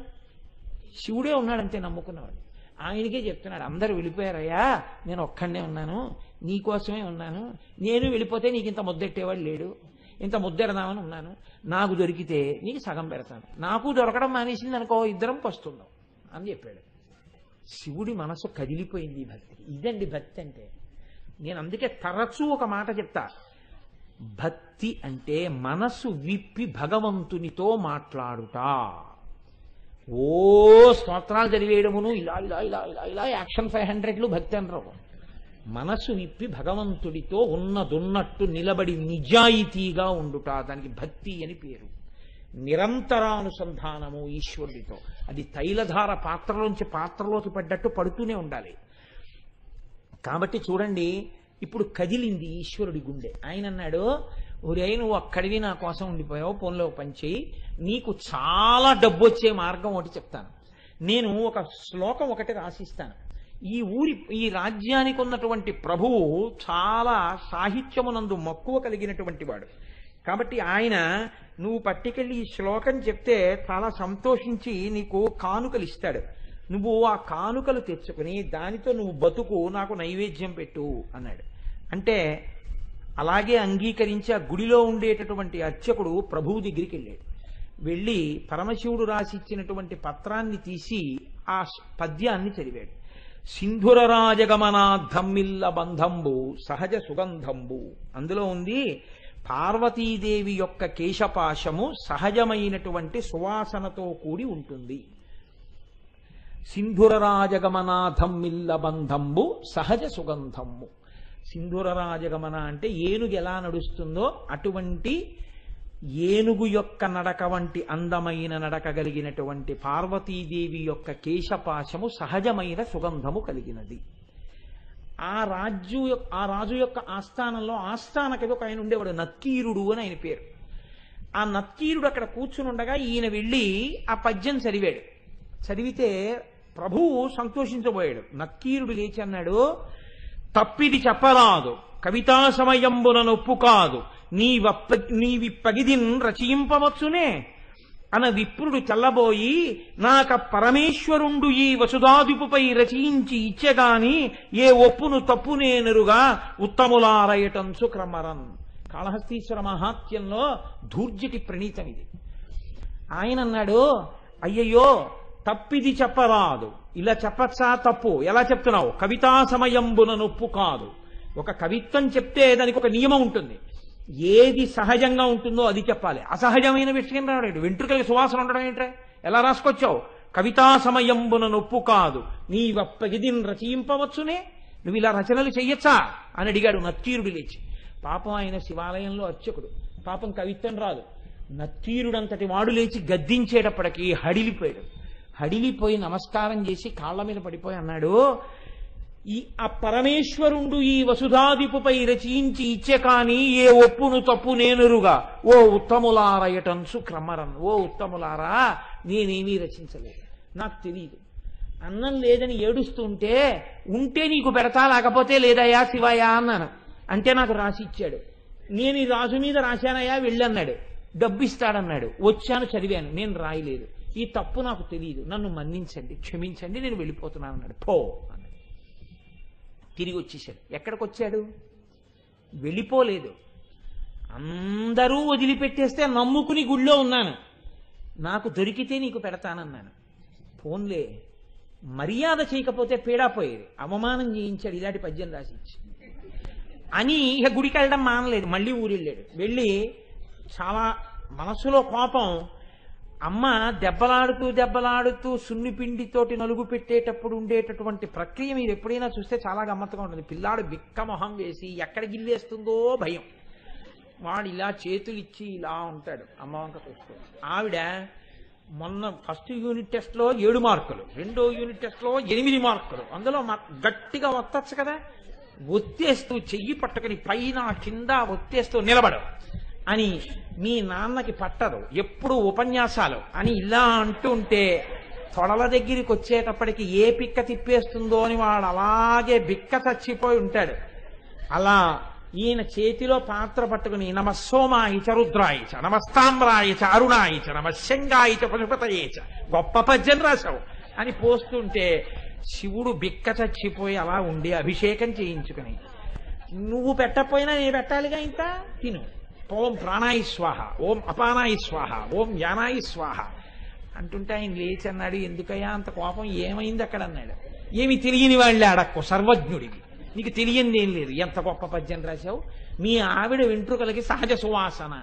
శివుడే ఉన్నాడంతే నమ్ముకున్నవాడు. ఆయనకే చెప్తున్నాడు, అందరూ వెళ్ళిపోయారయ్యా, నేను ఒక్కడే ఉన్నాను, నీకోసమే ఉన్నాను. నేను వెళ్ళిపోతే నీకు ఇంత ముద్దెట్టేవాడు లేడు, ఇంత ముద్దెడదామని ఉన్నాను. నాకు దొరికితే నీకు సగం పెడతాను, నాకు దొరకడం మానేసింది అనుకో, ఇద్దరం పస్తుందాం అని చెప్పాడు. శివుడి మనసు కదిలిపోయింది ఈ భక్తికి. ఇదండి భక్తి అంటే. నేను అందుకే తరచూ ఒక మాట చెప్తా, భక్తి అంటే మనసు విప్పి భగవంతునితో మాట్లాడుట. ఓ స్తోత్రాలు చదివేయడమును ఇలా ఇలా ఇలా ఇలా ఇలా యాక్షన్ 500లు భక్తి అనరు. మనసు విప్పి భగవంతుడితో ఉన్నదున్నట్టు నిలబడి నిజాయితీగా ఉండుట, దానికి భక్తి అని పేరు. నిరంతరానుసంధానము ఈశ్వరుడితో. అది తైలధార పాత్రలోకి పడ్డట్టు పడుతూనే ఉండాలి. కాబట్టి చూడండి, ఇప్పుడు కదిలింది ఈశ్వరుడి గుండె. ఆయన అన్నాడు, ఒరే నువ్వు అక్కడివి నా కోసం ఉండిపోయావు, ఫోన్లో పనిచేయి, నీకు చాలా డబ్బు వచ్చే మార్గం ఒకటి చెప్తాను. నేను ఒక శ్లోకం ఒకటి రాసిస్తాను, ఈ రాజ్యానికి ఉన్నటువంటి ప్రభువు చాలా సాహిత్యమునందు మక్కువ కలిగినటువంటి వాడు. కాబట్టి ఆయన నువ్వు పట్టుకెళ్ళి ఈ శ్లోకం చెప్తే చాలా సంతోషించి నీకు కానుకలు ఇస్తాడు. నువ్వు ఆ కానుకలు తెచ్చుకుని దానితో నువ్వు బతుకు, నాకు నైవేద్యం పెట్టు అన్నాడు. అంటే అలాగే అంగీకరించి ఆ గుడిలో ఉండేటటువంటి అర్చకుడు ప్రభువు దగ్గరికి వెళ్ళాడు. వెళ్ళి పరమశివుడు రాసిచ్చినటువంటి పత్రాన్ని తీసి ఆ పద్యాన్ని చదివాడు. సింధుర రాజగమనాద్ధమ్మిల్ల బంధంబు సహజ సుగంధంబు. అందులో ఉంది పార్వతీదేవి యొక్క కేశపాశము సహజమైనటువంటి సువాసనతో కూడి ఉంటుంది. సింధుర రాజగమనాధమ్మిల్ల బంధంబు సహజ సుగంధంబు. సింధుర రాజగమన అంటే ఏనుగు ఎలా నడుస్తుందో అటువంటి ఏనుగు యొక్క నడక వంటి అందమైన నడక కలిగినటువంటి పార్వతీదేవి యొక్క కేశపాశము సహజమైన సుగంధము కలిగినది. ఆ రాజు యొక్క ఆస్థానంలో ఆస్థానకవి ఒక ఆయన ఉండేవాడు, నక్కీరుడు అని ఆయన పేరు. ఆ నక్కీరుడు అక్కడ కూర్చుని ఉండగా ఈయన వెళ్ళి ఆ పద్యం చదివాడు. చదివితే ప్రభువు సంతోషించబోయాడు. నక్కీరుడు లేచి అన్నాడు, తప్పిది చెప్పరాదు కవితా సమయంబున నొప్పు కాదు, నీవిప్పగిదిన్ రచయింపవచ్చునే అన విప్రుడు చల్లబోయి, నాక పరమేశ్వరుండు ఈ వసుధాదిపుపై రచయించి ఇచ్చెగాని ఏ ఒప్పును తప్పునేనరుగా ఉత్తములారయటంచు క్రమరన్. కాళహస్తీశ్వర మహాత్యంలో ధూర్జటి ప్రణీతం ఇది. ఆయన అన్నాడు, అయ్యయ్యో తప్పిది చెప్పరాదు. ఇలా చెప్పచ్చా? తప్పు. ఎలా చెప్తున్నావు? కవితా సమయంబున నొప్పు కాదు. ఒక కవిత్వం చెప్తే దానికి ఒక నియమం ఉంటుంది. ఏది సహజంగా ఉంటుందో అది చెప్పాలి. అసహజమైన విషయం రావడం, వెంట్రుకలకి సువాసన ఉండడం ఏంట్రా? ఎలా రాసుకొచ్చావు? కవితా సమయంబున నొప్పు కాదు, నీవప్పగిదిన్ రచయింపవచ్చునే, నువ్వు ఇలా రచనలు చెయ్యొచ్చా అని అడిగాడు నత్తీరుడు లేచి. పాపం ఆయన శివాలయంలో అర్చకుడు, పాపం కవిత్వం రాదు. నత్తీరుడంతటి వాడు లేచి గద్దించేటప్పటికీ హడిలిపోయాడు. హడిలిపోయి నమస్కారం చేసి కాళ్ల మీద పడిపోయి అన్నాడు, ఆ పరమేశ్వరుండు ఈ వసుధాదిపుపై రచయించి ఇచ్చే కాని ఏ ఒప్పును తప్పు నేనురుగా ఓ ఉత్తములారయటంచు క్రమరన్. ఓ ఉత్తములారా, నేనేమీ రచించలేదు, నాకు తెలియదు. అన్నం లేదని ఏడుస్తుంటే ఉంటే నీకు పెడతా, లేకపోతే లేదయా శివయ్య అన్నాను. అంటే నాకు రాసి ఇచ్చాడు. నేను ఈ రాజు మీద రాశానయ్యా వెళ్ళన్నాడు. డబ్బు ఇస్తాడన్నాడు. వచ్చాను, చదివాను, నేను రాయలేదు. ఈ తప్పు నాకు తెలియదు, నన్ను మన్నించండి, క్షమించండి, నేను వెళ్ళిపోతున్నాను అన్నాడు. పో అన్నాడు. తిరిగి వచ్చేసాడు. ఎక్కడికి వచ్చాడు? వెళ్ళిపోలేదు. అందరూ వదిలిపెట్టేస్తే నమ్ముకుని గుళ్ళో ఉన్నాను, నాకు దొరికితే నీకు పెడతానన్నాను. ఫోన్లే మర్యాద చేయకపోతే పీడాపోయేది, అవమానం చేయించాడు ఇలాంటి పద్యం రాసిచ్చి అని. ఇక గుడికి వెళ్ళడం మానలేదు, మళ్ళీ ఊరెళ్ళాడు. వెళ్ళి చాలా మనసులో కోపం. అమ్మ దెబ్బలాడుతూ సున్నిపిండితోటి నలుగు పెట్టేటప్పుడు ఉండేటటువంటి ప్రక్రియ మీరు ఎప్పుడైనా చూస్తే చాలా గమ్మత్తుగా ఉంటుంది. పిల్లాడు బిక్క మొహం వేసి ఎక్కడ గిల్లేస్తుందో భయం. వాడు ఇలా చేతులు ఇచ్చి ఇలా ఉంటాడు, అమ్మ వంక చూస్తూ. ఆవిడ మొన్న ఫస్ట్ యూనిట్ టెస్ట్లో 7 మార్కులు, రెండో యూనిట్ టెస్ట్లో 8 మార్కులు. అందులో గట్టిగా ఒత్తచ్చు కదా, ఒత్తేస్తూ చెయ్యి పట్టుకుని పైన కింద ఒత్తేస్తూ నిలబడు అని, మీ నాన్నకి పట్టదు ఎప్పుడు ఉపన్యాసాలు అని ఇలా అంటుంటే తొడల దగ్గరికి వచ్చేటప్పటికి ఏ పిక్క తిప్పేస్తుందో అని వాడు అలాగే బిక్క చచ్చిపోయి ఉంటాడు. అలా ఈయన చేతిలో పాత్ర పట్టుకుని నమస్సోమాయిచ రుద్రాయిచ నమస్తామ్రాయిచ అరుణాయిచ నమశంగాయిచ పశుపతయేచ, గొప్ప పద్యం రాశావు అని పోస్తుంటే శివుడు బిక్క చచ్చిపోయి అలా ఉండి అభిషేకం చేయించుకుని, నువ్వు పెట్టకపోయినా నేను పెట్టాలిగా, ఇంకా తిను. ఓం ప్రాణాయి స్వాహ, ఓం అపానాయి స్వాహ, ఓం యానాయి స్వాహ అంటుంటే ఆయన లేచి అన్నాడు, ఎందుకయ్యా అంత కోపం, ఏమైంది అక్కడ అన్నాడు. ఏమి తెలియని వాళ్ళే అడక్కు, సర్వజ్ఞుడివి, నీకు తెలియంది ఏం లేదు, ఎంత గొప్ప పద్యం రాశావు. మీ ఆవిడ వెంట్రుకలకి సహజ సువాసన.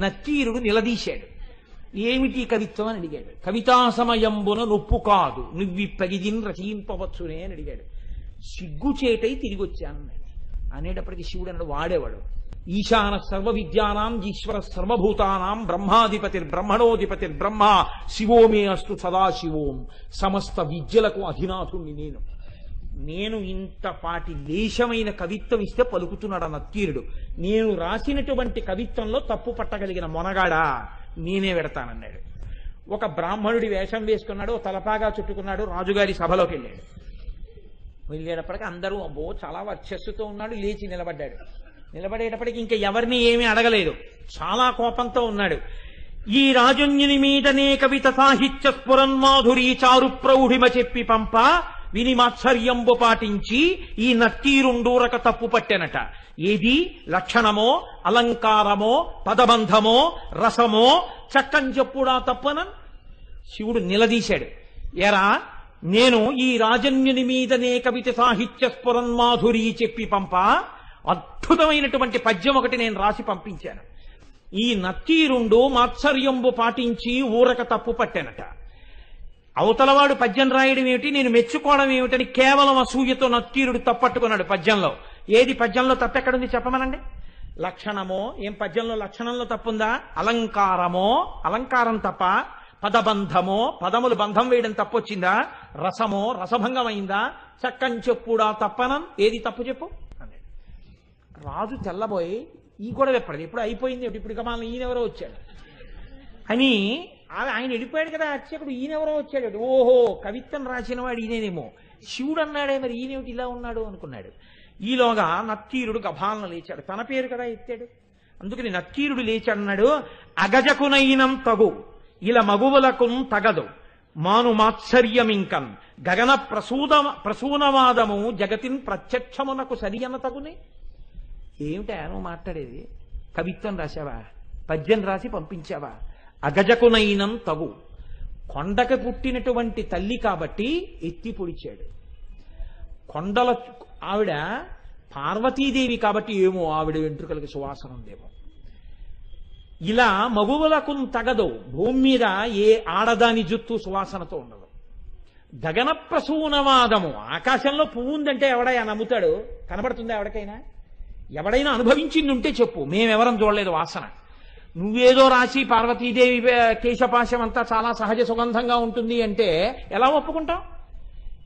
నత్తీరుడు నిలదీశాడు. ఏమిటి కవిత్వం అని అడిగాడు. కవితా సమయంబున నొప్పు కాదు, నువ్విప్పగిదిన్ రచయింపవచ్చునే అని అడిగాడు. సిగ్గుచేటై తిరిగి వచ్చానన్నాడు. అనేటప్పటికీ శివుడు అన్నాడు, వాడేవాడు ఈశాన సర్వ విద్యానాం ఈశ్వర సర్వభూతానాం బ్రహ్మాధిపతిర్బ్రహ్మణోధిపతిర్బ్రహ్మ శివోమే అస్తు సదాశివోం. సమస్త విద్యలకు అధినాథుణ్ణి నేను ఇంతపాటి లేశమైన కవిత్వం ఇస్తే పలుకుతున్నాడు నత్తీరుడు. నేను రాసినటువంటి కవిత్వంలో తప్పు పట్టగలిగిన మొనగాడా నేనే పెడతానన్నాడు. ఒక బ్రాహ్మణుడి వేషం వేసుకున్నాడు, తలపాగా చుట్టుకున్నాడు, రాజుగారి సభలోకి వెళ్ళాడు. వెళ్ళేటప్పటికి అందరూ అబ్బో చాలా వర్చస్సుతో ఉన్నాడు, లేచి నిలబడ్డాడు. నిలబడేటప్పటికి ఇంకా ఎవరిని ఏమీ అడగలేదు, చాలా కోపంతో ఉన్నాడు. ఈ రాజన్యుని మీదనే కవిత సాహిత్య స్ఫురన్మాధురీ చారు ప్రౌఢిమ చెప్పి పంప విని మాత్సర్యంబు పాటించి ఈ నత్తీరుండూరక తప్పు పట్టెనట. ఏది లక్షణమో అలంకారమో పదబంధమో రసమో చక్కని చెప్పుడా తప్పనన్. శివుడు నిలదీశాడు, ఎరా నేను ఈ రాజన్యుని మీదనే కవిత సాహిత్య స్ఫురన్మాధురీ చెప్పి పంప అద్భుతమైనటువంటి పద్యం ఒకటి నేను రాసి పంపించాను. ఈ నత్తీరుండు మాత్సర్యంబు పాటించి ఊరక తప్పు పట్టానట. అవతలవాడు పద్యం రాయడం ఏమిటి, నేను మెచ్చుకోవడం ఏమిటని కేవలం అసూయతో నత్తీరుడు తప్పట్టుకున్నాడు పద్యంలో. ఏది పద్యంలో తప్పెక్కడుంది చెప్పమనండి. లక్షణమో, ఏం పద్యంలో లక్షణంలో తప్పుందా? అలంకారమో, అలంకారం తప్ప. పదబంధమో, పదములు బంధం వేయడం తప్పొచ్చిందా? రసమో, రసభంగం అయిందా? చక్కని చెప్పుడా తప్పనం. ఏది తప్పు చెప్పు అన్నాడు. రాజు తెల్లబోయి ఈ గొడవ ఎప్పటిది, ఎప్పుడు అయిపోయింది, ఇప్పుడు ఇక మన ఈయనెవరో వచ్చాడు అని. ఆయన వెళ్ళిపోయాడు కదా అర్చకుడు, ఈయనెవరో వచ్చాడు. ఓహో, కవిత్వం రాసిన వాడు ఈయనేమో. శివుడు అన్నాడే, మరి ఈయనేమిటి ఇలా ఉన్నాడు అనుకున్నాడు. ఈలోగా నత్తీరుడు గభాలను లేచాడు, తన పేరు కదా ఎత్తాడు. అందుకని నత్తీరుడు లేచాడన్నాడు, అగజకునైనం తగు ఇలా మగువులకు తగదు మాను మాత్సర్యమింకన్ గగన ప్రసూనవాదము జగతిన్ ప్రత్యక్షమునకు సరియన తగునే. ఏమిటా నువ్వు మాట్లాడేది? కవిత్వం రాశావా? పద్యం రాసి పంపించావా? అగజకునైనం తగు, కొండకు పుట్టినటువంటి తల్లి కాబట్టి ఎత్తి పొడిచాడు. కొండల ఆవిడ పార్వతీదేవి కాబట్టి ఏమో ఆవిడ వెంట్రుకలకి సువాసన ఉందేమో. ఇలా మగువులకు తగదు, భూమి మీద ఏ ఆడదాని జుత్తు సువాసనతో ఉండదు. గగన ప్రసూనవాదము, ఆకాశంలో పువ్వు ఉందంటే ఎవడైనా నమ్ముతాడు? కనబడుతుందా ఎవరికైనా? ఎవడైనా అనుభవించింది ఉంటే చెప్పు, మేమెవరం చూడలేదు వాసన. నువ్వేదో రాసి పార్వతీదేవి కేశపాశం అంతా చాలా సహజ సుగంధంగా ఉంటుంది అంటే ఎలా ఒప్పుకుంటాం?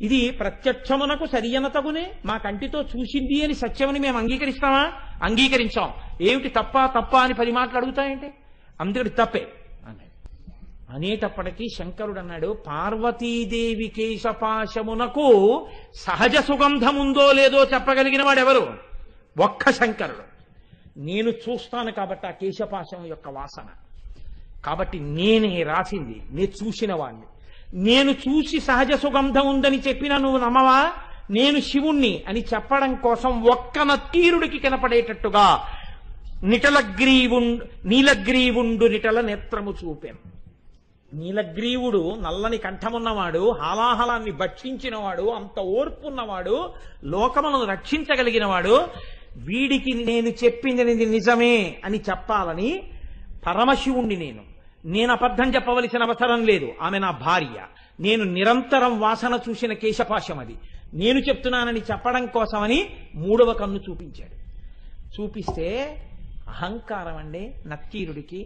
ఇది ప్రత్యక్షమునకు సరియన తగునే, మా కంటితో చూసింది అని సత్యమని మేము అంగీకరిస్తామా? అంగీకరించాం. ఏమిటి తప్ప తప్ప అని 10 మాటలు అడుగుతాయంటే అందుకని తప్పే అన్నాడు. అనేటప్పటికీ శంకరుడు అన్నాడు, పార్వతీదేవి కేశపాశమునకు సహజ సుగంధముందో లేదో చెప్పగలిగిన వాడెవరు? ఒక్క శంకరుడు. నేను చూస్తాను కాబట్టి ఆ కేశపాశం యొక్క వాసన, కాబట్టి నేనే రాసింది, నేను చూసిన వాణ్ణి. నేను చూసి సహజ సుగంధం ఉందని చెప్పినా నువ్వు నమ్మవా? నేను శివుణ్ణి అని చెప్పడం కోసం ఒక్క నత్తీరుడికి కనపడేటట్టుగా నీలగ్రీవుండు నిటల నేత్రము చూపాను. నీలగ్రీవుడు నల్లని కంఠమున్నవాడు, హాలాహలాన్ని భక్షించినవాడు, అంత ఓర్పున్నవాడు, లోకములను రక్షించగలిగినవాడు. వీడికి నేను చెప్పింది నిజమే అని చెప్పాలని పరమశివుణ్ణి నేను అబద్ధం చెప్పవలసిన అవసరం లేదు. ఆమె నా భార్య. నేను నిరంతరం వాసన చూసిన కేశపాశం అది. నేను చెప్తున్నానని చెప్పడం కోసమని 3వ కన్ను చూపించాడు. చూపిస్తే అహంకారం అండి నత్తీరుడికి.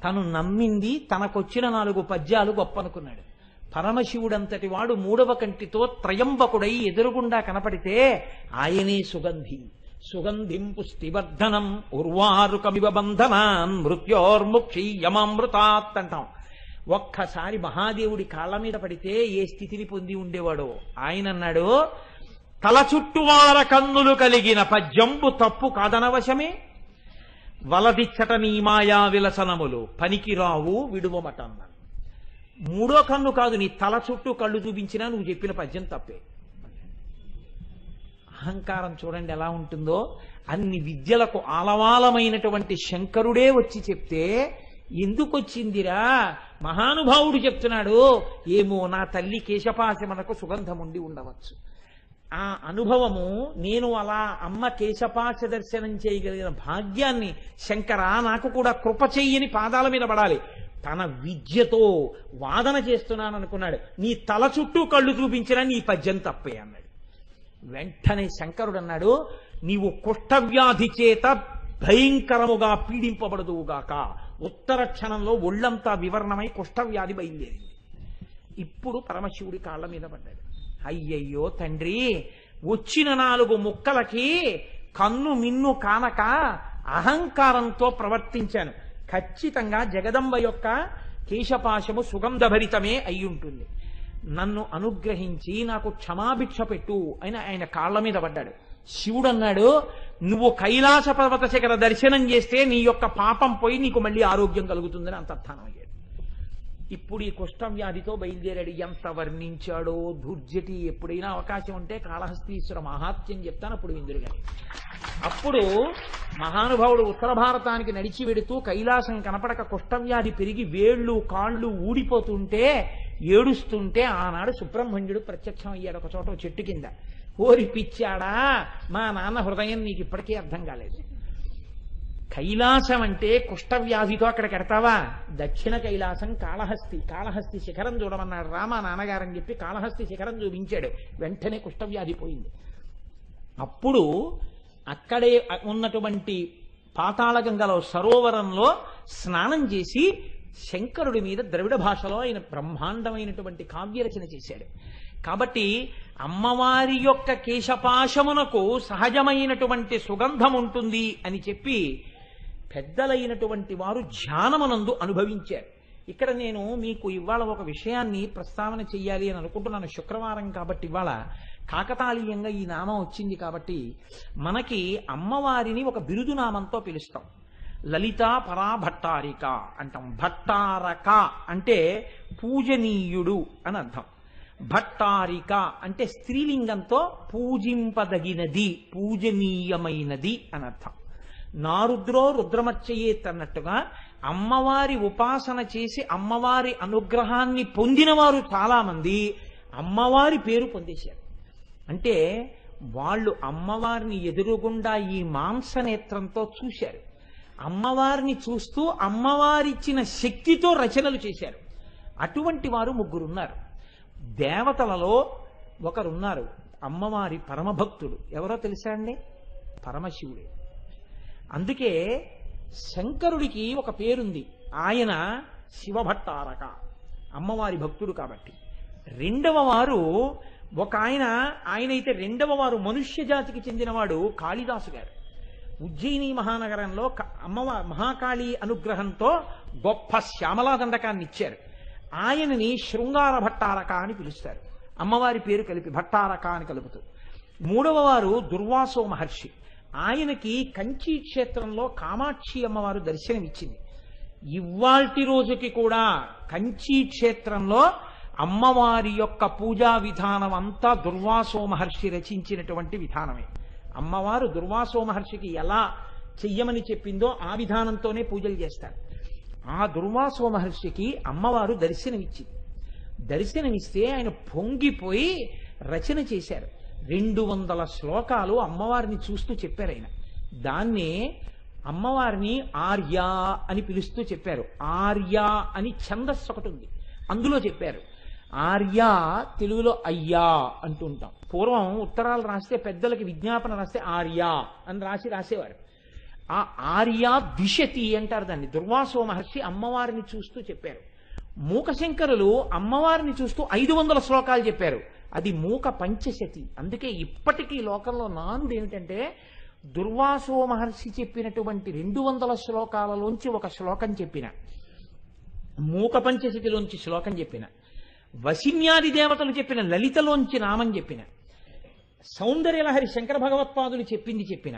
తను నమ్మింది, తనకొచ్చిన 4 పద్యాలు గొప్పనుకున్నాడు. పరమశివుడంతటి వాడు 3వ కంటితో త్రయంబకుడై ఎదురుగుండా కనపడితే ఆయనే సుగంధిం పుష్టివర్ధనం ఉర్వారుకమివ బంధనాన్ మృత్యోర్ముక్షీయమామృతాత్ అంటాం. ఒక్కసారి మహాదేవుడి కాళ్ళ మీద పడితే ఏ స్థితిని పొంది ఉండేవాడో ఆయన అన్నాడు, తల చుట్టువార కన్నులు కలిగిన పద్యంబు తప్పు కాదనవశమే, వలదిచ్చట నీ మాయా విలసనములు పనికిరావు విడువమటన్నాను. 3వ కన్ను కాదు, నీ తల చుట్టూ కళ్ళు చూపించినా నువ్వు చెప్పిన పద్యం తప్పే. అహంకారం చూడండి ఎలా ఉంటుందో. అన్ని విద్యలకు ఆలవాలమైనటువంటి శంకరుడే వచ్చి చెప్తే ఎందుకు వచ్చిందిరా? మహానుభావుడు చెప్తున్నాడు, ఏమో నా తల్లి కేశపాశమునకు సుగంధం ఉండి ఉండవచ్చు. ఆ అనుభవము, నేను అలా అమ్మ కేశపాశ దర్శనం చేయగలిగిన భాగ్యాన్ని శంకరా నాకు కూడా కృప చెయ్యని పాదాల మీద పడాలి. తన విద్యతో వాదన చేస్తున్నాను అనుకున్నాడు. నీ తల చుట్టూ కళ్ళు చూపించినా నీ పద్యం తప్పే అన్నాడు. వెంటనే శంకరుడు అన్నాడు, నీవు కుష్ఠవ్యాధి చేత భయంకరముగా పీడింపబడదువుగాక. ఉత్తర క్షణంలో ఒళ్ళంతా వివరణమై కుష్ఠవ్యాధి బయలుదేరింది. ఇప్పుడు పరమశివుడి కాళ్ళ మీద పడ్డాడు. అయ్యయ్యో తండ్రి, వచ్చిన 4 ముక్కలకి కన్ను మిన్ను కానక అహంకారంతో ప్రవర్తించాను. ఖచ్చితంగా జగదంబ యొక్క కేశపాశము సుగంధభరితమే అయి ఉంటుంది. నన్ను అనుగ్రహించి నాకు క్షమాభిక్ష పెట్టు అని ఆయన కాళ్ల మీద పడ్డాడు. శివుడు అన్నాడు, నువ్వు కైలాస పర్వత శిఖర దర్శనం చేస్తే నీ యొక్క పాపం పోయి నీకు మళ్ళీ ఆరోగ్యం కలుగుతుందని అంతర్థానం అయ్యాడు. ఇప్పుడు ఈ కుష్ఠవ్యాధితో బయలుదేరాడు. ఎంత వర్ణించాడో దుర్జటి. ఎప్పుడైనా అవకాశం ఉంటే కాళహస్తీశ్వర మహాత్మ్యం చెప్తాను, అప్పుడు విందురు గాని. అప్పుడు మహానుభావుడు ఉత్తర భారతానికి నడిచి వెడుతూ కైలాసం కనపడక కుష్ఠవ్యాధి పెరిగి వేళ్ళు కాళ్ళు ఊడిపోతుంటే ఏడుస్తుంటే ఆనాడు సుబ్రహ్మణ్యుడు ప్రత్యక్షం అయ్యాడు ఒక చోట చెట్టు కింద. ఓరి పిచ్చాడా, మా నాన్న హృదయం నీకు ఇప్పటికీ అర్థం కాలేదు. కైలాసం అంటే కుష్ఠవ్యాధితో అక్కడ కడతావా? దక్షిణ కైలాసం కాళహస్తి. కాళహస్తి శిఖరం చూడమన్నాడు రామా నాన్నగారని చెప్పి కాళహస్తి శిఖరం చూపించాడు. వెంటనే కుష్ఠవ్యాధి పోయింది. అప్పుడు అక్కడే ఉన్నటువంటి పాతాళగంగలో సరోవరంలో స్నానం చేసి శంకరుడి మీద ద్రవిడ భాషలో ఆయన బ్రహ్మాండమైనటువంటి కావ్యరచన చేశాడు. కాబట్టి అమ్మవారి యొక్క కేశపాశమునకు సహజమైనటువంటి సుగంధం ఉంటుంది అని చెప్పి పెద్దలైనటువంటి వారు ధ్యానమునందు అనుభవించారు. ఇక్కడ నేను మీకు ఇవాళ ఒక విషయాన్ని ప్రస్తావన చెయ్యాలి అని అనుకుంటున్నాను. శుక్రవారం కాబట్టి ఇవాళ కాకతాళీయంగా ఈ నామం వచ్చింది కాబట్టి మనకి అమ్మవారిని ఒక బిరుదు నామంతో పిలుస్తాం. లలితా పరా భట్టారిక అంటాం. భట్టారక అంటే పూజనీయుడు అని అర్థం. భట్టారిక అంటే స్త్రీలింగంతో పూజింపదగినది, పూజనీయమైనది అని అర్థం. నారుద్రో రుద్రమచ్చయేత్ అన్నట్టుగా అమ్మవారి ఉపాసన చేసి అమ్మవారి అనుగ్రహాన్ని పొందిన వారు చాలా మంది అమ్మవారి పేరు పొందేశారు. అంటే వాళ్ళు అమ్మవారిని ఎదురుగుండా ఈ మాంసనేత్రంతో చూశారు. అమ్మవారిని చూస్తూ అమ్మవారిచ్చిన శక్తితో రచనలు చేశారు. అటువంటి వారు ముగ్గురున్నారు. దేవతలలో ఒకరున్నారు, అమ్మవారి పరమభక్తుడు. ఎవరో తెలుసా అండి? పరమశివుడే. అందుకే శంకరుడికి ఒక పేరుంది, ఆయన శివభట్టారక, అమ్మవారి భక్తుడు కాబట్టి. రెండవ వారు ఒక ఆయనైతే రెండవ వారు మనుష్య జాతికి చెందినవాడు కాళిదాసు గారు. ఉజ్జయిని మహానగరంలో మహాకాళి అనుగ్రహంతో గొప్ప శ్యామలా దండకాన్ని ఇచ్చారు. ఆయనని శృంగార భట్టారక అని పిలుస్తారు, అమ్మవారి పేరు కలిపి భట్టారక అని కలుపుతూ. మూడవ వారు దుర్వాసో మహర్షి. ఆయనకి కంచి క్షేత్రంలో కామాక్షి అమ్మవారు దర్శనమిచ్చింది. ఇవాల్టి రోజుకి కూడా కంచి క్షేత్రంలో అమ్మవారి యొక్క పూజా విధానం అంతా దుర్వాసో మహర్షి రచించినటువంటి విధానమే. అమ్మవారు దుర్వాసో మహర్షికి ఎలా చెయ్యమని చెప్పిందో ఆ విధానంతోనే పూజలు చేస్తారు. ఆ దుర్వాసో మహర్షికి అమ్మవారు దర్శనమిచ్చింది. దర్శనమిస్తే ఆయన పొంగిపోయి రచన చేశారు. 200 శ్లోకాలు అమ్మవారిని చూస్తూ చెప్పారు ఆయన. దాన్నే అమ్మవారిని ఆర్య అని పిలుస్తూ చెప్పారు. ఆర్య అని ఛందస్సు ఒకటి ఉంది, అందులో చెప్పారు. ఆర్య తెలుగులో అయ్యా అంటుంటాం. పూర్వం ఉత్తరాలు రాస్తే పెద్దలకి విజ్ఞాపన రాస్తే ఆర్య అని రాసేవారు. ఆ ఆర్య దిశతి అంటారు దాన్ని. దుర్వాసో మహర్షి అమ్మవారిని చూస్తూ చెప్పారు. మూకశంకరులు అమ్మవారిని చూస్తూ 500 శ్లోకాలు చెప్పారు. అది మూక పంచశతి. అందుకే ఇప్పటికీ లోకంలో నానుడు ఏమిటంటే దుర్వాసో మహర్షి చెప్పినటువంటి 200 శ్లోకాలలోంచి ఒక శ్లోకం చెప్పిన, మూక పంచశతిలోంచి శ్లోకం చెప్పిన, వశిన్యాది దేవతలు చెప్పిన లలితలోంచి నామం చెప్పిన, సౌందర్యలహరి శంకర భగవత్పాదులు చెప్పిన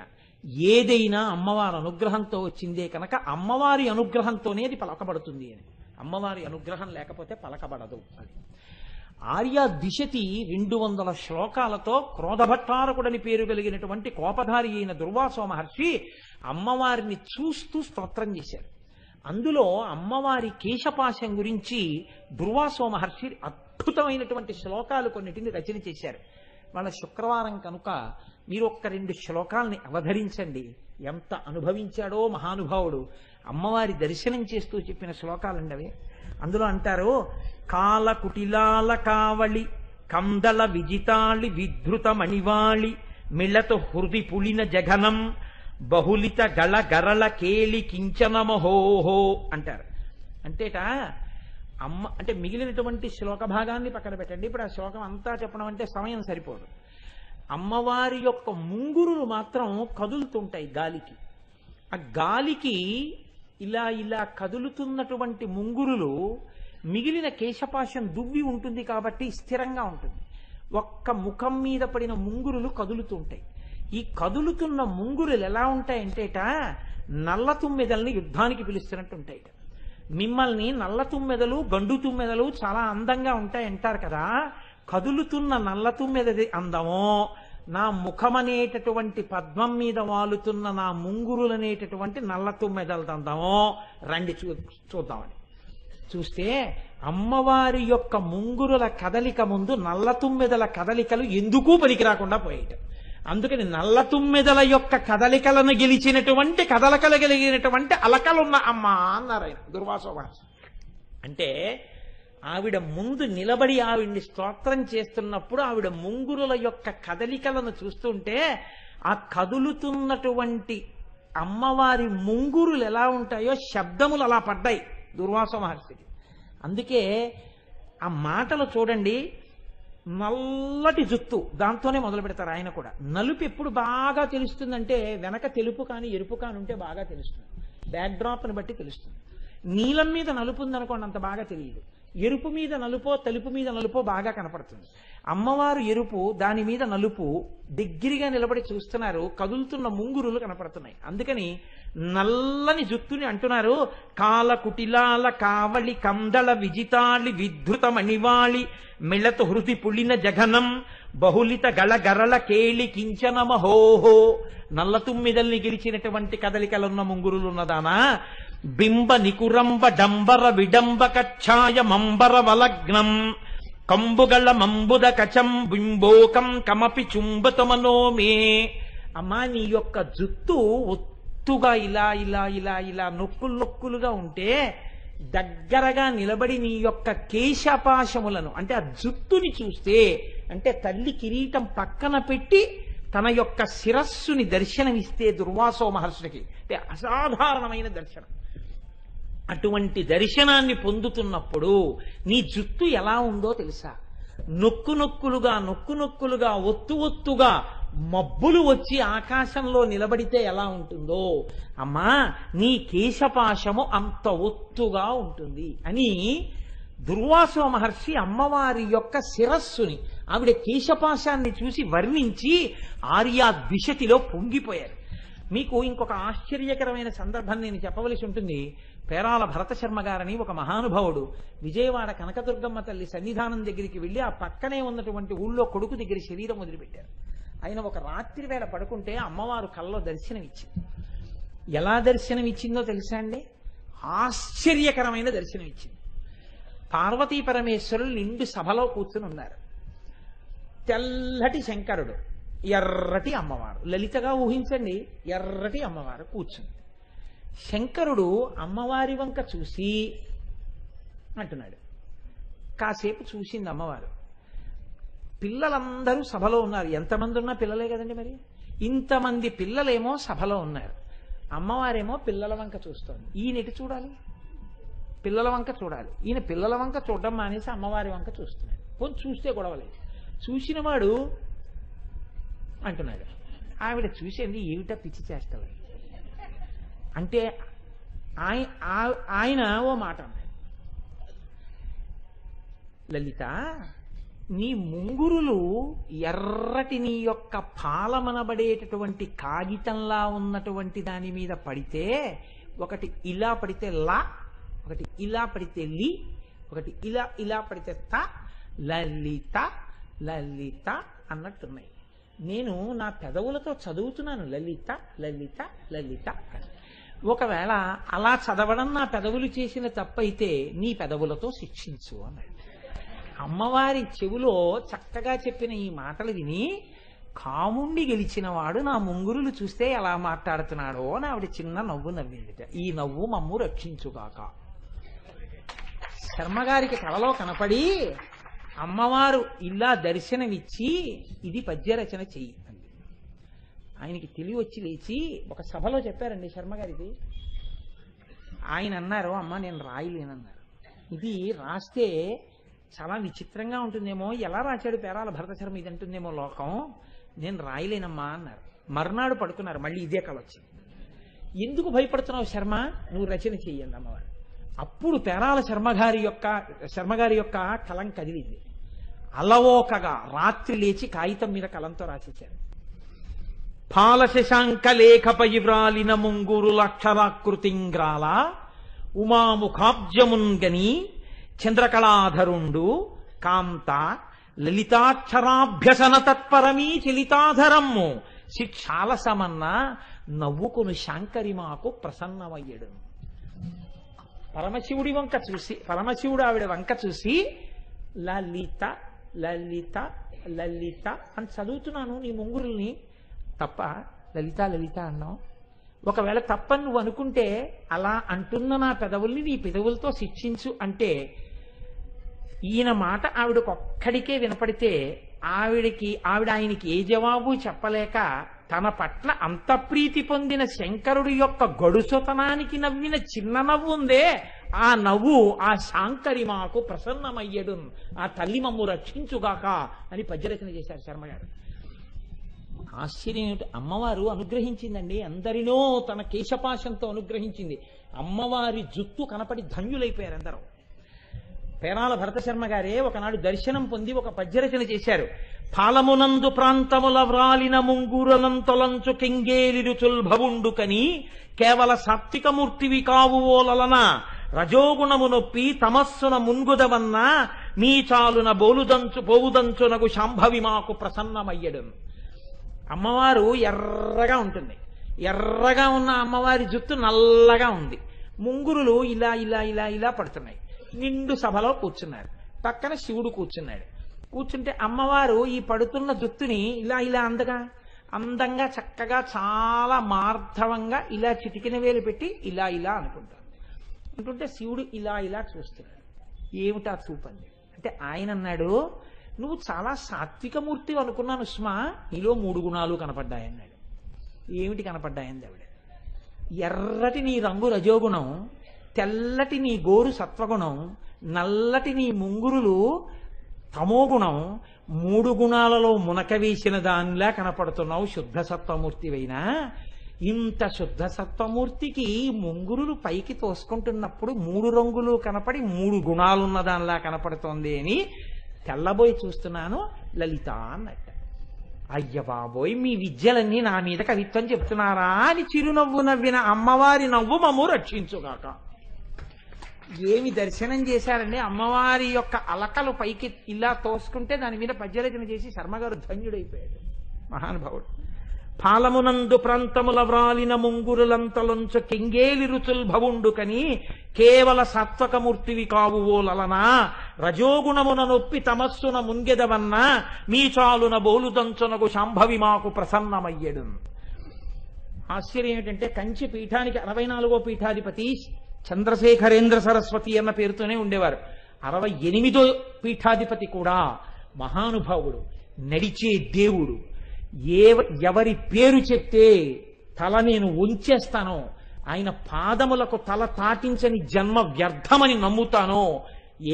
ఏదైనా అమ్మవారి అనుగ్రహంతో వచ్చిందే కనుక అమ్మవారి అనుగ్రహంతోనే అది పలకబడుతుంది అని. అమ్మవారి అనుగ్రహం లేకపోతే పలకబడదు అది. ఆర్య దిశతి 200 శ్లోకాలతో క్రోధభట్టారకుడని పేరు కలిగినటువంటి కోపధారి అయిన దుర్వాసో మహర్షి అమ్మవారిని చూస్తూ స్తోత్రం చేశారు. అందులో అమ్మవారి కేశపాశం గురించి దుర్వాసో మహర్షి అద్భుతమైనటువంటి శ్లోకాలు కొన్నిటిని రచన చేశారు. వాళ్ళ శుక్రవారం కనుక మీరు ఒక్క 2 శ్లోకాలని అవధరించండి. ఎంత అనుభవించాడో మహానుభావుడు. అమ్మవారి దర్శనం చేస్తూ చెప్పిన శ్లోకాలండి అవి. అందులో అంటారు, కాల కుటిలాల కావళి కందల విజితాళి విధృత మణివాళి మిళత హృది పులిన జఘనం బహుళిత గళ గరళ కేళి కించనమహోహో అంటారు. అంటేట అమ్మ అంటే మిగిలినటువంటి శ్లోక భాగాన్ని పక్కన పెట్టండి. ఇప్పుడు ఆ శ్లోకం అంతా చెప్పడం అంటే సమయం సరిపోదు. అమ్మవారి యొక్క ముంగురులు మాత్రం కదులుతుంటాయి గాలికి. ఆ గాలికి ఇలా ఇలా కదులుతున్నటువంటి ముంగురులు మిగిలిన కేశపాశం దువ్వి ఉంటుంది కాబట్టి స్థిరంగా ఉంటుంది. ఒక్క ముఖం మీద పడిన ముంగురులు కదులుతుంటాయి. ఈ కదులుతున్న ముంగురులు ఎలా ఉంటాయంటేట నల్ల తుమ్మెదల్ని యుద్ధానికి పిలుస్తున్నట్టు ఉంటాయిట. మిమ్మల్ని నల్ల తుమ్మెదలు గండు తుమ్మెదలు చాలా అందంగా ఉంటాయంటారు కదా, కదులుతున్న నల్ల తుమ్మెదది అందమో, నా ముఖమనేటటువంటి పద్మం మీద వాలుతున్న నా ముంగురులనేటటువంటి నల్ల తుమ్మెదలది అందమో రండి చూద్దామని చూస్తే అమ్మవారి యొక్క ముంగురుల కదలిక ముందు నల్ల తుమ్మెదల కదలికలు ఎందుకు పనికి రాకుండా పోయేట. అందుకని నల్ల తుమ్మెదల యొక్క కదలికలను గెలిచినటువంటి కదలకలు కలిగినటువంటి అలకలున్న అమ్మ అన్నారు ఆయన దుర్వాస మహర్షి. అంటే ఆవిడ ముందు నిలబడి ఆవిడ్ని స్తోత్రం చేస్తున్నప్పుడు ఆవిడ ముంగురుల యొక్క కదలికలను చూస్తుంటే ఆ కదులుతున్నటువంటి అమ్మవారి ముంగురులు ఎలా ఉంటాయో శబ్దములు అలా పడ్డాయి దుర్వాస మహర్షికి. అందుకే ఆ మాటలు చూడండి, నల్లటి జుత్తు దాంతోనే మొదలు పెడతారు ఆయన కూడా. నలుపు ఎప్పుడు బాగా తెలుస్తుందంటే వెనక తెలుపు కానీ ఎరుపు కానీ ఉంటే బాగా తెలుస్తుంది, బ్యాక్ డ్రాప్ని బట్టి తెలుస్తుంది. నీలం మీద నలుపు ఉందనుకోండి అంత బాగా తెలియదు, ఎరుపు మీద నలుపో తెలుపు మీద నలుపో బాగా కనపడుతుంది. అమ్మవారు ఎరుపు, దాని మీద నలుపు, దగ్గరగా నిలబడి చూస్తున్నారు, కదులుతున్న ముంగురులు కనపడుతున్నాయి. అందుకని నల్లని జుత్తుని అంటున్నారు కాల కుటిలాల కావళి కందళ విజితాళి విధృత మణివాళి మిళత హృది పులిన జఘనం బహుళిత గళ గరళ కేళి కించన మహోహో. నల్ల తుమ్మిదల్ని గెలిచినటువంటి కదలికలున్న ముంగురులు ఉన్నదానా, బింబ నికురంబ డంబర విడంబ కచ్ఛాయ మంబర వలగ్నం కంబుగళ మంబుద కచం బింబోకం కమపి చుంబత మనోమే. అమ్మా నీ యొక్క జుత్తు ఒత్తుగా ఇలా ఇలా ఇలా ఇలా నొక్కులు నొక్కులుగా ఉంటే దగ్గరగా నిలబడి నీ యొక్క కేశపాశములను అంటే ఆ జుత్తుని చూస్తే, అంటే తల్లి కిరీటం పక్కన పెట్టి తన యొక్క శిరస్సుని దర్శనమిస్తే దుర్వాసో మహర్షుడికి అంటే అసాధారణమైన దర్శనం. అటువంటి దర్శనాన్ని పొందుతున్నప్పుడు నీ జుత్తు ఎలా ఉందో తెలుసా, నొక్కు నొక్కులుగా ఒత్తు ఒత్తుగా మబ్బులు వచ్చి ఆకాశంలో నిలబడితే ఎలా ఉంటుందో అమ్మా నీ కేశపాశము అంత ఒత్తుగా ఉంటుంది అని దుర్వాసో మహర్షి అమ్మవారి యొక్క శిరస్సుని ఆవిడ కేశపాశాన్ని చూసి వర్ణించి ఆర్యా దిశతిలో పొంగిపోయారు. మీకు ఇంకొక ఆశ్చర్యకరమైన సందర్భం నేను చెప్పవలసి ఉంటుంది. పేరాల భరత శర్మ గారని ఒక మహానుభావుడు విజయవాడ కనకదుర్గమ్మ తల్లి సన్నిధానం దగ్గరికి వెళ్ళి ఆ పక్కనే ఉన్నటువంటి ఊళ్ళో కొడుకు దగ్గర శరీరం వదిలిపెట్టారు. ఆయన ఒక రాత్రి వేళ పడుకుంటే అమ్మవారు కల్లో దర్శనమిచ్చింది. ఎలా దర్శనమిచ్చిందో తెలుసా అండి? ఆశ్చర్యకరమైన దర్శనమిచ్చింది. పార్వతీ పరమేశ్వరులు నిండు సభలో కూర్చుని ఉన్నారు. తెల్లటి శంకరుడు, ఎర్రటి అమ్మవారు, లలితగా ఊహించండి, ఎర్రటి అమ్మవారు కూర్చుంది. శంకరుడు అమ్మవారి వంక చూసి అంటున్నాడు. కాసేపు చూసింది అమ్మవారు. పిల్లలందరూ సభలో ఉన్నారు. ఎంతమంది ఉన్నా పిల్లలే కదండి, మరి ఇంతమంది పిల్లలేమో సభలో ఉన్నారు. అమ్మవారేమో పిల్లల వంక చూస్తోంది. ఈయన ఎటు చూడాలి? పిల్లల వంక చూడాలి. ఈయన పిల్లల వంక చూడడం మానేసి అమ్మవారి వంక చూస్తున్నాడు. కొంచెం చూస్తే గొడవలేదు. చూసినవాడు అంటున్నాడు. ఆవిడ చూసేది ఏమిటా పిచ్చి చేష్టలు అంటే ఆయన ఓ మాట అన్నాడు, లలిత నీ ముంగురులు ఎర్రటి నీ యొక్క పాలమనబడేటటువంటి కాగితంలా ఉన్నటువంటి దాని మీద పడితే ఒకటి ఇలా పడితే లా, ఒకటి ఇలా పడితే లి, ఒకటి ఇలా ఇలా పడితే త, లలిత లలిత అన్నట్టున్నాయి. నేను నా పెదవులతో చదువుతున్నాను లలిత లలిత లలిత అని. ఒకవేళ అలా చదవడం నా పెదవులు చేసిన తప్పైతే నీ పెదవులతో శిక్షించు అన్నాడు. అమ్మవారి చెవులో చక్కగా చెప్పిన ఈ మాటలు విని కాముండి గెలిచిన వాడు నా ముంగురులు చూస్తే ఎలా మాట్లాడుతున్నాడో అని ఆవిడ చిన్న నవ్వు నవ్విందిట. ఈ నవ్వు మమ్ము రక్షించుగాక. శర్మగారికి కలలో కనపడి అమ్మవారు ఇలా దర్శనమిచ్చి ఇది పద్యరచన చెయ్యి అంది. ఆయనకి తెలివి వచ్చి లేచి ఒక సభలో చెప్పారండి శర్మగారికి. ఆయన అన్నారు, అమ్మ నేను రాయలేనన్నారు. ఇది రాస్తే చాలా విచిత్రంగా ఉంటుందేమో, ఎలా రాశాడు పేరాల భరత శర్మ ఇది అంటుందేమో లోకం, నేను రాయలేనమ్మా అన్నారు. మర్నాడు పడుకున్నారు, మళ్ళీ ఇదే కళ వచ్చింది. ఎందుకు భయపడుతున్నావు శర్మ, నువ్వు రచన చెయ్యండి అమ్మవారు. అప్పుడు పేరాల శర్మగారి యొక్క కలం కదిలింది. అలవోకగా రాత్రి లేచి కాగితం మీద కలంతో రాసేశారు. పాల శశాంక లేఖపై వ్రాలిన ముంగురులక్షరాకృతింగ్రాల ఉమాముఖాబ్జమున్గని చంద్రకళాధరుండు కాంత లలితాక్షరాభ్యసన తత్పరమీ చలితాధరమ్ము శిక్షాలసమన్న నవ్వుకును శాంకరిమాకు ప్రసన్నమయ్యడు. పరమశివుడు ఆవిడ వంక చూసి లలిత లలిత లలిత అని చదువుతున్నాను నీ ముంగురుల్ని, తప్ప లలిత లలిత అన్నావు. ఒకవేళ తప్పని నువ్వు అనుకుంటే అలా అంటున్న నా పెదవుల్ని నీ పెదవులతో శిక్షించు ఈయన మాట ఆవిడకొక్కడికే వినపడితే ఆవిడ ఆయనకి ఏ జవాబు చెప్పలేక తన పట్ల అంత ప్రీతి పొందిన శంకరుడి యొక్క గడుసుతనానికి నవ్విన చిన్న నవ్వు ఉందే, ఆ నవ్వు ఆ శాంకరిమాకు ప్రసన్నమయ్యడు, ఆ తల్లి మమ్ము రక్షించుగాక అని పద్యరచన చేశారు శర్మగారు. ఆశ్చర్యం ఏమిటి, అమ్మవారు అనుగ్రహించిందండి, అందరినో తన కేశపాశంతో అనుగ్రహించింది. అమ్మవారి జుత్తు కనపడి ధన్యులైపోయారు అందరూ. పేరాల భరత శర్మ గారే ఒకనాడు దర్శనం పొంది ఒక పద్యరచన చేశారు. పాలమునందు ప్రాంతముల వ్రాలిన ముంగురలంతొలంచు కెంగేలిరుచుల్ భవుండుకని కేవల సాత్వికమూర్తివి కావు ఓలలన రజోగుణము నొప్పి తమస్సున మున్గుదవన్న నీ చాలున పోవుదంచునకు శాంభవి మాకు ప్రసన్నమయ్యడు. అమ్మవారు ఎర్రగా ఉంటుంది. ఎర్రగా ఉన్న అమ్మవారి జుత్తు నల్లగా ఉంది. ముంగురులు ఇలా ఇలా ఇలా ఇలా పడుతున్నాయి. నిండు సభలో కూర్చున్నారు. పక్కన శివుడు కూర్చున్నాడు. కూర్చుంటే అమ్మవారు ఈ పడుతున్న జుత్తుని ఇలా ఇలా అందంగా చక్కగా చాలా మార్ధవంగా ఇలా చిటికిన వేలు పెట్టి ఇలా ఇలా అంటుంటే శివుడు ఇలా ఇలా చూస్తున్నాడు. ఏమిటా చూపండి అంటే ఆయన అన్నాడు, నువ్వు చాలా సాత్వికమూర్తి అనుకున్నాను సుమా, నీలో 3 గుణాలు కనపడ్డాయన్నాడు. ఏమిటి కనపడ్డాయంది ఆవిడ? ఎర్రటి నీ రంగు రజోగుణం, తెల్లటి నీ గోరు సత్వగుణం, నల్లటి నీ ముంగురులు తమోగుణం, 3 గుణాలలో మునక వేసిన దానిలా కనపడుతున్నావు శుద్ధ సత్వమూర్తివైనా. ఇంత శుద్ధ సత్వమూర్తికి ముంగురులు పైకి తోసుకుంటున్నప్పుడు 3 రంగులు కనపడి 3 గుణాలున్న దానిలా కనపడుతోంది అని తెల్లబోయి చూస్తున్నాను లలిత అన్నట్ట. అయ్య బాబోయ్, మీ విద్యలన్నీ నా మీద కవిత్వం చెప్తున్నారా అని చిరునవ్వు నవ్విన అమ్మవారి నవ్వు మమ్ము రక్షించుగాక. ఏమి దర్శనం చేశారండి! అమ్మవారి యొక్క అలకలు పైకి ఇలా తోసుకుంటే దాని మీద పద్యరచన చేసి శర్మగారు ధన్యుడైపోయాడు, మహానుభావుడు. పాలమునందు ప్రాంతముల వ్రాలిన ముంగురులంతలొంచు కెంగేలి రుచుల్ భవుండుకని కేవల సాత్వకమూర్తివి కావు ఓలలనా రజోగుణమున నొప్పి తమస్సున ముంగెదవన్నా మీ చాలున బోలుదంచునకు శాంభవి మాకు ప్రసన్నమయ్యడు. ఆశ్చర్యం ఏమిటంటే కంచి పీఠానికి 64వ పీఠాధిపతి చంద్రశేఖరేంద్ర సరస్వతి అన్న పేరుతోనే ఉండేవారు. 68వ పీఠాధిపతి కూడా మహానుభావుడు, నడిచే దేవుడు. ఎవరి పేరు చెప్తే తల నేను ఉంచేస్తానో, ఆయన పాదములకు తల తాటించని జన్మ వ్యర్థమని నమ్ముతానో,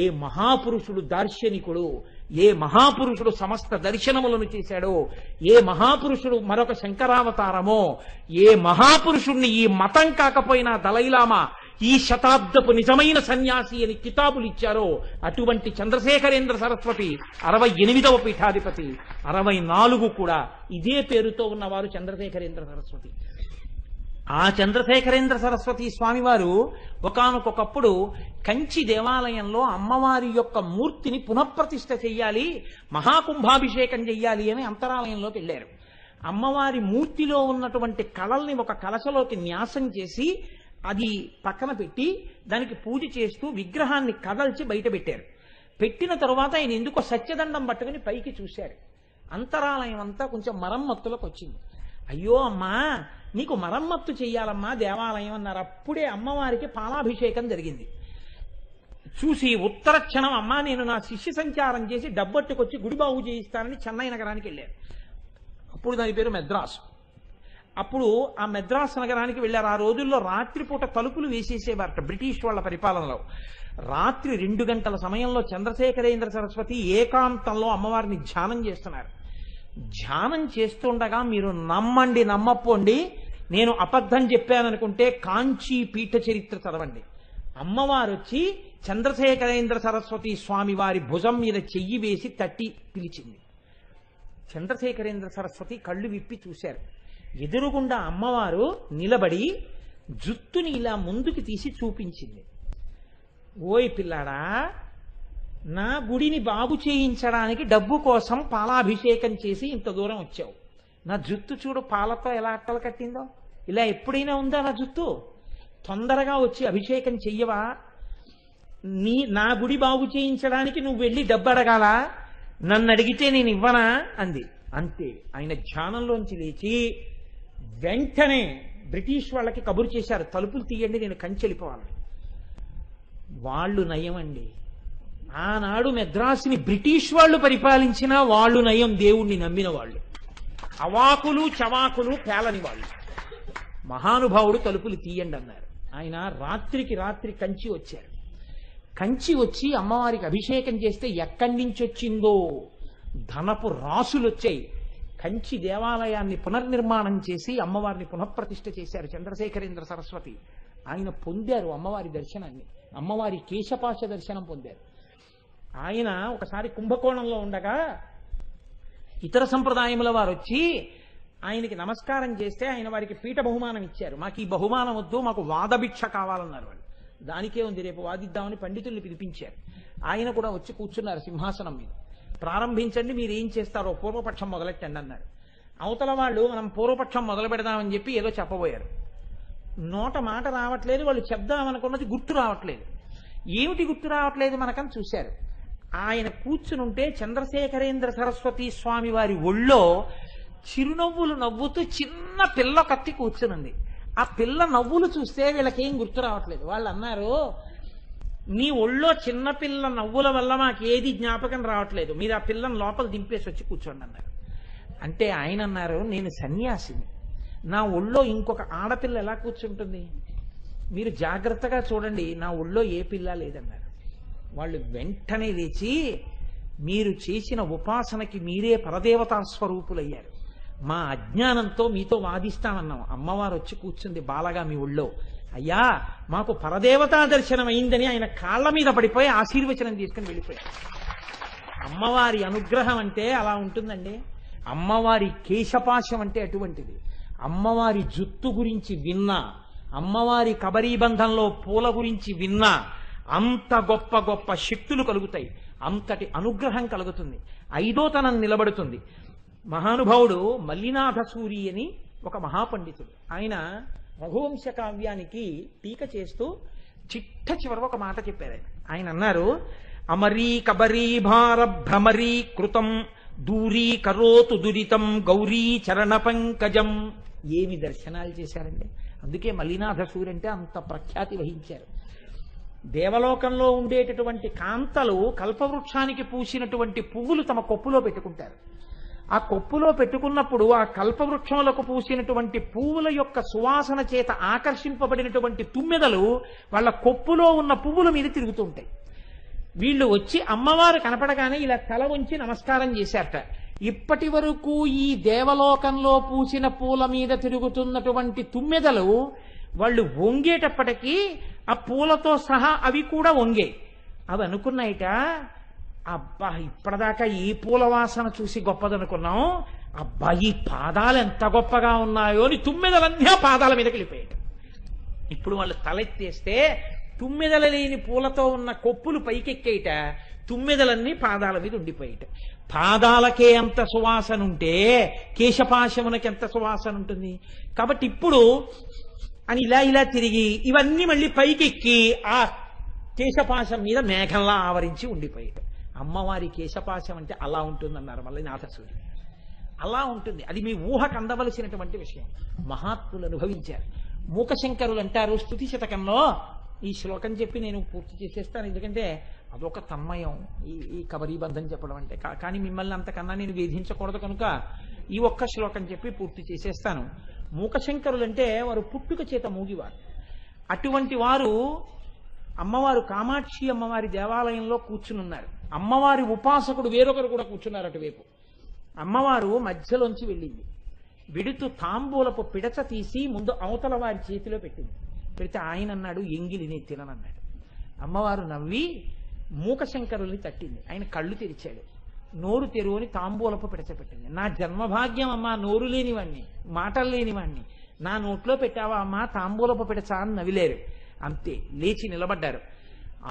ఏ మహాపురుషుడు దార్శనికుడు, ఏ మహాపురుషుడు సమస్త దర్శనములను చేశాడో, ఏ మహాపురుషుడు మరొక శంకరావతారమో, ఏ మహాపురుషుణ్ణి ఈ మతం కాకపోయినా దలైలామా ఈ శతాబ్దపు నిజమైన సన్యాసి అని కితాబులు ఇచ్చారో అటువంటి చంద్రశేఖరేంద్ర సరస్వతి 68వ పీఠాధిపతి. 64 కూడా ఇదే పేరుతో ఉన్నవారు చంద్రశేఖరేంద్ర సరస్వతి. ఆ చంద్రశేఖరేంద్ర సరస్వతి స్వామివారు ఒకానొకప్పుడు కంచి దేవాలయంలో అమ్మవారి యొక్క మూర్తిని పునఃప్రతిష్ఠ చెయ్యాలి, మహాకుంభాభిషేకం చెయ్యాలి అని అంతరాలయంలోకి వెళ్ళారు. అమ్మవారి మూర్తిలో ఉన్నటువంటి కళల్ని ఒక కలశలోకి న్యాసం చేసి అది పక్కన పెట్టి దానికి పూజ చేస్తూ విగ్రహాన్ని కదల్చి బయట పెట్టారు. పెట్టిన తరువాత ఆయన ఎందుకో సత్యదండం పట్టుకుని పైకి చూశారు. అంతరాలయం అంతా కొంచెం మరమ్మత్తులకు వచ్చింది. అయ్యో అమ్మా, నీకు మరమ్మత్తు చెయ్యాలమ్మా దేవాలయం అన్నారు. అప్పుడే అమ్మవారికి పాలాభిషేకం జరిగింది. చూసి ఉత్తర క్షణం అమ్మా నేను నా శిష్య సంచారం చేసి డబ్బట్టుకొచ్చి గుడి బాగు చేయిస్తానని చెన్నై నగరానికి వెళ్ళారు. అప్పుడు దాని పేరు మెద్రాసు. అప్పుడు ఆ మెద్రాస్ నగరానికి వెళ్ళారు. ఆ రోజుల్లో రాత్రిపూట తలుపులు వేసేసేవారట బ్రిటిష్ వాళ్ళ పరిపాలనలో. రాత్రి 2 గంటల సమయంలో చంద్రశేఖరేంద్ర సరస్వతి ఏకాంతంలో అమ్మవారిని ధ్యానం చేస్తున్నారు. ధ్యానం చేస్తుండగా మీరు నమ్మండి నమ్మపోండి, నేను అబద్ధం చెప్పాననుకుంటే కాంచీ పీఠ చరిత్ర చదవండి. అమ్మవారు వచ్చి చంద్రశేఖరేంద్ర సరస్వతి స్వామి వారి భుజం మీద చెయ్యి వేసి తట్టి పిలిచింది. చంద్రశేఖరేంద్ర సరస్వతి కళ్ళు విప్పి చూశారు. ఎదురుగుండా అమ్మవారు నిలబడి జుత్తుని ఇలా ముందుకు తీసి చూపించింది. ఓయ్ పిల్లాడా, నా గుడిని బాగు చేయించడానికి డబ్బు కోసం పాలాభిషేకం చేసి ఇంత దూరం వచ్చావు. నా జుత్తు చూడు పాలతో ఎలా అట్టలు కట్టిందో. ఇలా ఎప్పుడైనా ఉందా నా జుత్తు? తొందరగా వచ్చి అభిషేకం చెయ్యవా? నా గుడి బాగు చేయించడానికి నువ్వు వెళ్ళి డబ్బు అడగాల? నన్ను అడిగితే నేను ఇవ్వనా అంది. అంతే. ఆయన ధ్యానంలోంచి లేచి వెంటనే బ్రిటిష్ వాళ్ళకి కబురు చేశారు, తలుపులు తీయండి, నేను కంచి వెళ్ళిపోవాలి. వాళ్ళు నయమండి. ఆనాడు మెద్రాసుని బ్రిటిష్ వాళ్ళు పరిపాలించినా వాళ్ళు నయం, దేవుణ్ణి నమ్మిన వాళ్ళు. అవాకులు చవాకులు పేలని వాళ్ళు. మహానుభావుడు తలుపులు తీయండి అన్నారు. ఆయన రాత్రికి రాత్రి కంచి వచ్చారు. కంచి వచ్చి అమ్మవారికి అభిషేకం చేస్తే ఎక్కడి నుంచి వచ్చిందో ధనపు రాసులు వచ్చాయి. కంచి దేవాలయాన్ని పునర్నిర్మాణం చేసి అమ్మవారిని పునఃప్రతిష్ఠ చేశారు చంద్రశేఖరేంద్ర సరస్వతి. ఆయన పొందారు అమ్మవారి దర్శనాన్ని, అమ్మవారి కేశపాశ దర్శనం పొందారు. ఆయన ఒకసారి కుంభకోణంలో ఉండగా ఇతర సంప్రదాయముల వారు వచ్చి ఆయనకి నమస్కారం చేస్తే ఆయన వారికి పీఠ బహుమానం ఇచ్చారు. మాకు ఈ బహుమానం వద్దు, మాకు వాదభిక్ష కావాలన్నారు వాళ్ళు. దానికే ఉంది, రేపు వాదిద్దామని పండితుల్ని పిలిపించారు. ఆయన కూడా వచ్చి కూర్చున్నారు సింహాసనం మీద. ప్రారంభించండి, మీరు ఏం చేస్తారో పూర్వపక్షం మొదలెట్టండి అన్నారు. అవతల వాళ్ళు మనం పూర్వపక్షం మొదలు పెడదామని చెప్పి ఏదో చెప్పబోయారు. నోట మాట రావట్లేదు, వాళ్ళు చెప్దామనుకున్నది గుర్తు రావట్లేదు. ఏమిటి గుర్తు రావట్లేదు మనకని చూశారు. ఆయన కూర్చునుంటే చంద్రశేఖరేంద్ర సరస్వతి స్వామి వారి ఒళ్ళో చిరునవ్వులు నవ్వుతూ చిన్న పిల్ల కత్తి కూర్చునుంది. ఆ పిల్ల నవ్వులు చూస్తే వీళ్ళకేం గుర్తు రావట్లేదు. వాళ్ళు అన్నారు, నీ ఒళ్ళో చిన్నపిల్ల నవ్వుల వల్ల మాకేది జ్ఞాపకం రావట్లేదు, మీరు ఆ పిల్లని లోపల దింపేసి వచ్చి కూర్చోండి అన్నారు. అంటే ఆయన అన్నారు, నేను సన్యాసిని, నా ఒళ్ళో ఇంకొక ఆడపిల్ల ఎలా కూర్చుంటుంది, మీరు జాగ్రత్తగా చూడండి, నా ఒళ్ళో ఏ పిల్ల లేదన్నారు. వాళ్ళు వెంటనే లేచి, మీరు చేసిన ఉపాసనకి మీరే పరదేవతా స్వరూపులయ్యారు, మా అజ్ఞానంతో మీతో వాదిస్తామన్నాం. అమ్మవారు వచ్చి కూర్చుంది బాలగా మీ ఒళ్ళో. అయ్యా, మాకు పరదేవతా దర్శనం అయిందని ఆయన కాళ్ళ మీద పడిపోయి ఆశీర్వచనం తీసుకుని వెళ్ళిపోయారు. అమ్మవారి అనుగ్రహం అంటే అలా ఉంటుందండి. అమ్మవారి కేశపాశం అంటే అటువంటిది. అమ్మవారి జుత్తు గురించి విన్నా, అమ్మవారి కబరీబంధంలో పూల గురించి విన్నా అంత గొప్ప గొప్ప శక్తులు కలుగుతాయి, అంతటి అనుగ్రహం కలుగుతుంది, ఐదోతనం నిలబడుతుంది. మహానుభావుడు మల్లినాథ సూరి అని ఒక మహాపండితుడు. ఆయన రఘువంశ కావ్యానికి టీక చేస్తూ చిట్ట చివర ఒక మాట చెప్పారు. ఆయన అన్నారు, అమరీ కబరీ భార భ్రమరీ కృతం దూరీ కరోతు దురితం గౌరీ చరణ పంకజం. ఏమి దర్శనాలు చేశారండి. అందుకే మల్లినాథ సూరి అంటే అంత ప్రఖ్యాతి వహించారు. దేవలోకంలో ఉండేటటువంటి కాంతలు కల్పవృక్షానికి పూసినటువంటి పువ్వులు తమ కొప్పులో పెట్టుకుంటారు. ఆ కొప్పులో పెట్టుకున్నప్పుడు ఆ కల్పవృక్షములకు పూసినటువంటి పువ్వుల యొక్క సువాసన చేత ఆకర్షింపబడినటువంటి తుమ్మెదలు వాళ్ళ కొప్పులో ఉన్న పువ్వుల మీద తిరుగుతూ ఉంటాయి. వీళ్ళు వచ్చి అమ్మవారు కనపడగానే ఇలా తల వంచి నమస్కారం చేశారట. ఇప్పటి వరకు ఈ దేవలోకంలో పూసిన పూల మీద తిరుగుతున్నటువంటి తుమ్మెదలు వాళ్ళు వంగేటప్పటికీ ఆ పూలతో సహా అవి కూడా వంగే. అవి అనుకున్నాయిట, అబ్బా ఇప్పటిదాకా ఈ పూల వాసన చూసి గొప్పదనుకున్నాం, అబ్బా ఈ పాదాలు ఎంత గొప్పగా ఉన్నాయో అని తుమ్మెదలన్నీ ఆ పాదాల మీదకి వెళ్ళిపోయాయి. ఇప్పుడు వాళ్ళు తలెత్తేస్తే తుమ్మెదల లేని పూలతో ఉన్న కొప్పులు పైకెక్కేయట, తుమ్మెదలన్నీ పాదాల మీద ఉండిపోయేట. పాదాలకే ఎంత సువాసన ఉంటే కేశపాశమునకి ఎంత సువాసన ఉంటుంది. కాబట్టి ఇప్పుడు అని ఇలా ఇలా తిరిగి ఇవన్నీ మళ్ళీ పైకెక్కి ఆ కేశపాశం మీద మేఘంలా ఆవరించి ఉండిపోయేట. అమ్మవారి కేశపాశం అంటే అలా ఉంటుందన్నారు మల్లినాథ సూరి. అలా ఉంటుంది, అది మీ ఊహకు అందవలసినటువంటి విషయం. మహాత్ములు అనుభవించారు. మూకశంకరులు అంటారు స్తుతి శతకంలో, ఈ శ్లోకం చెప్పి నేను పూర్తి చేసేస్తాను, ఎందుకంటే అదొక తన్మయం ఈ కబరీబంధం చెప్పడం అంటే. కానీ మిమ్మల్ని అంతకన్నా నేను వేధించకూడదు కనుక ఈ ఒక్క శ్లోకం చెప్పి పూర్తి చేసేస్తాను. మూకశంకరులు అంటే వారు పుట్టుక చేత మూగివారు. అటువంటి వారు అమ్మవారు కామాక్షి అమ్మవారి దేవాలయంలో కూర్చునున్నారు. అమ్మవారి ఉపాసకుడు వేరొకరు కూడా కూర్చున్నారు అటువైపు. అమ్మవారు మధ్యలోంచి వెళ్ళింది. విడుతూ తాంబూలపు పిడచ తీసి ముందు అవతల వారి చేతిలో పెట్టింది. పెడితే ఆయన అన్నాడు, ఎంగిలి నేను తిననన్నాడు. అమ్మవారు నవ్వి మూకశంకరుల్ని తట్టింది. ఆయన కళ్ళు తెరిచాడు. నోరు తెరువుని తాంబూలపు పెట్టింది. నా జన్మభాగ్యం అమ్మా, నోరు లేనివాణ్ణి, మాటలు లేనివాణ్ణి, నా నోట్లో పెట్టావా అమ్మా తాంబూలపు పెడచా అని నవిలేరు. అంతే, లేచి నిలబడ్డారు.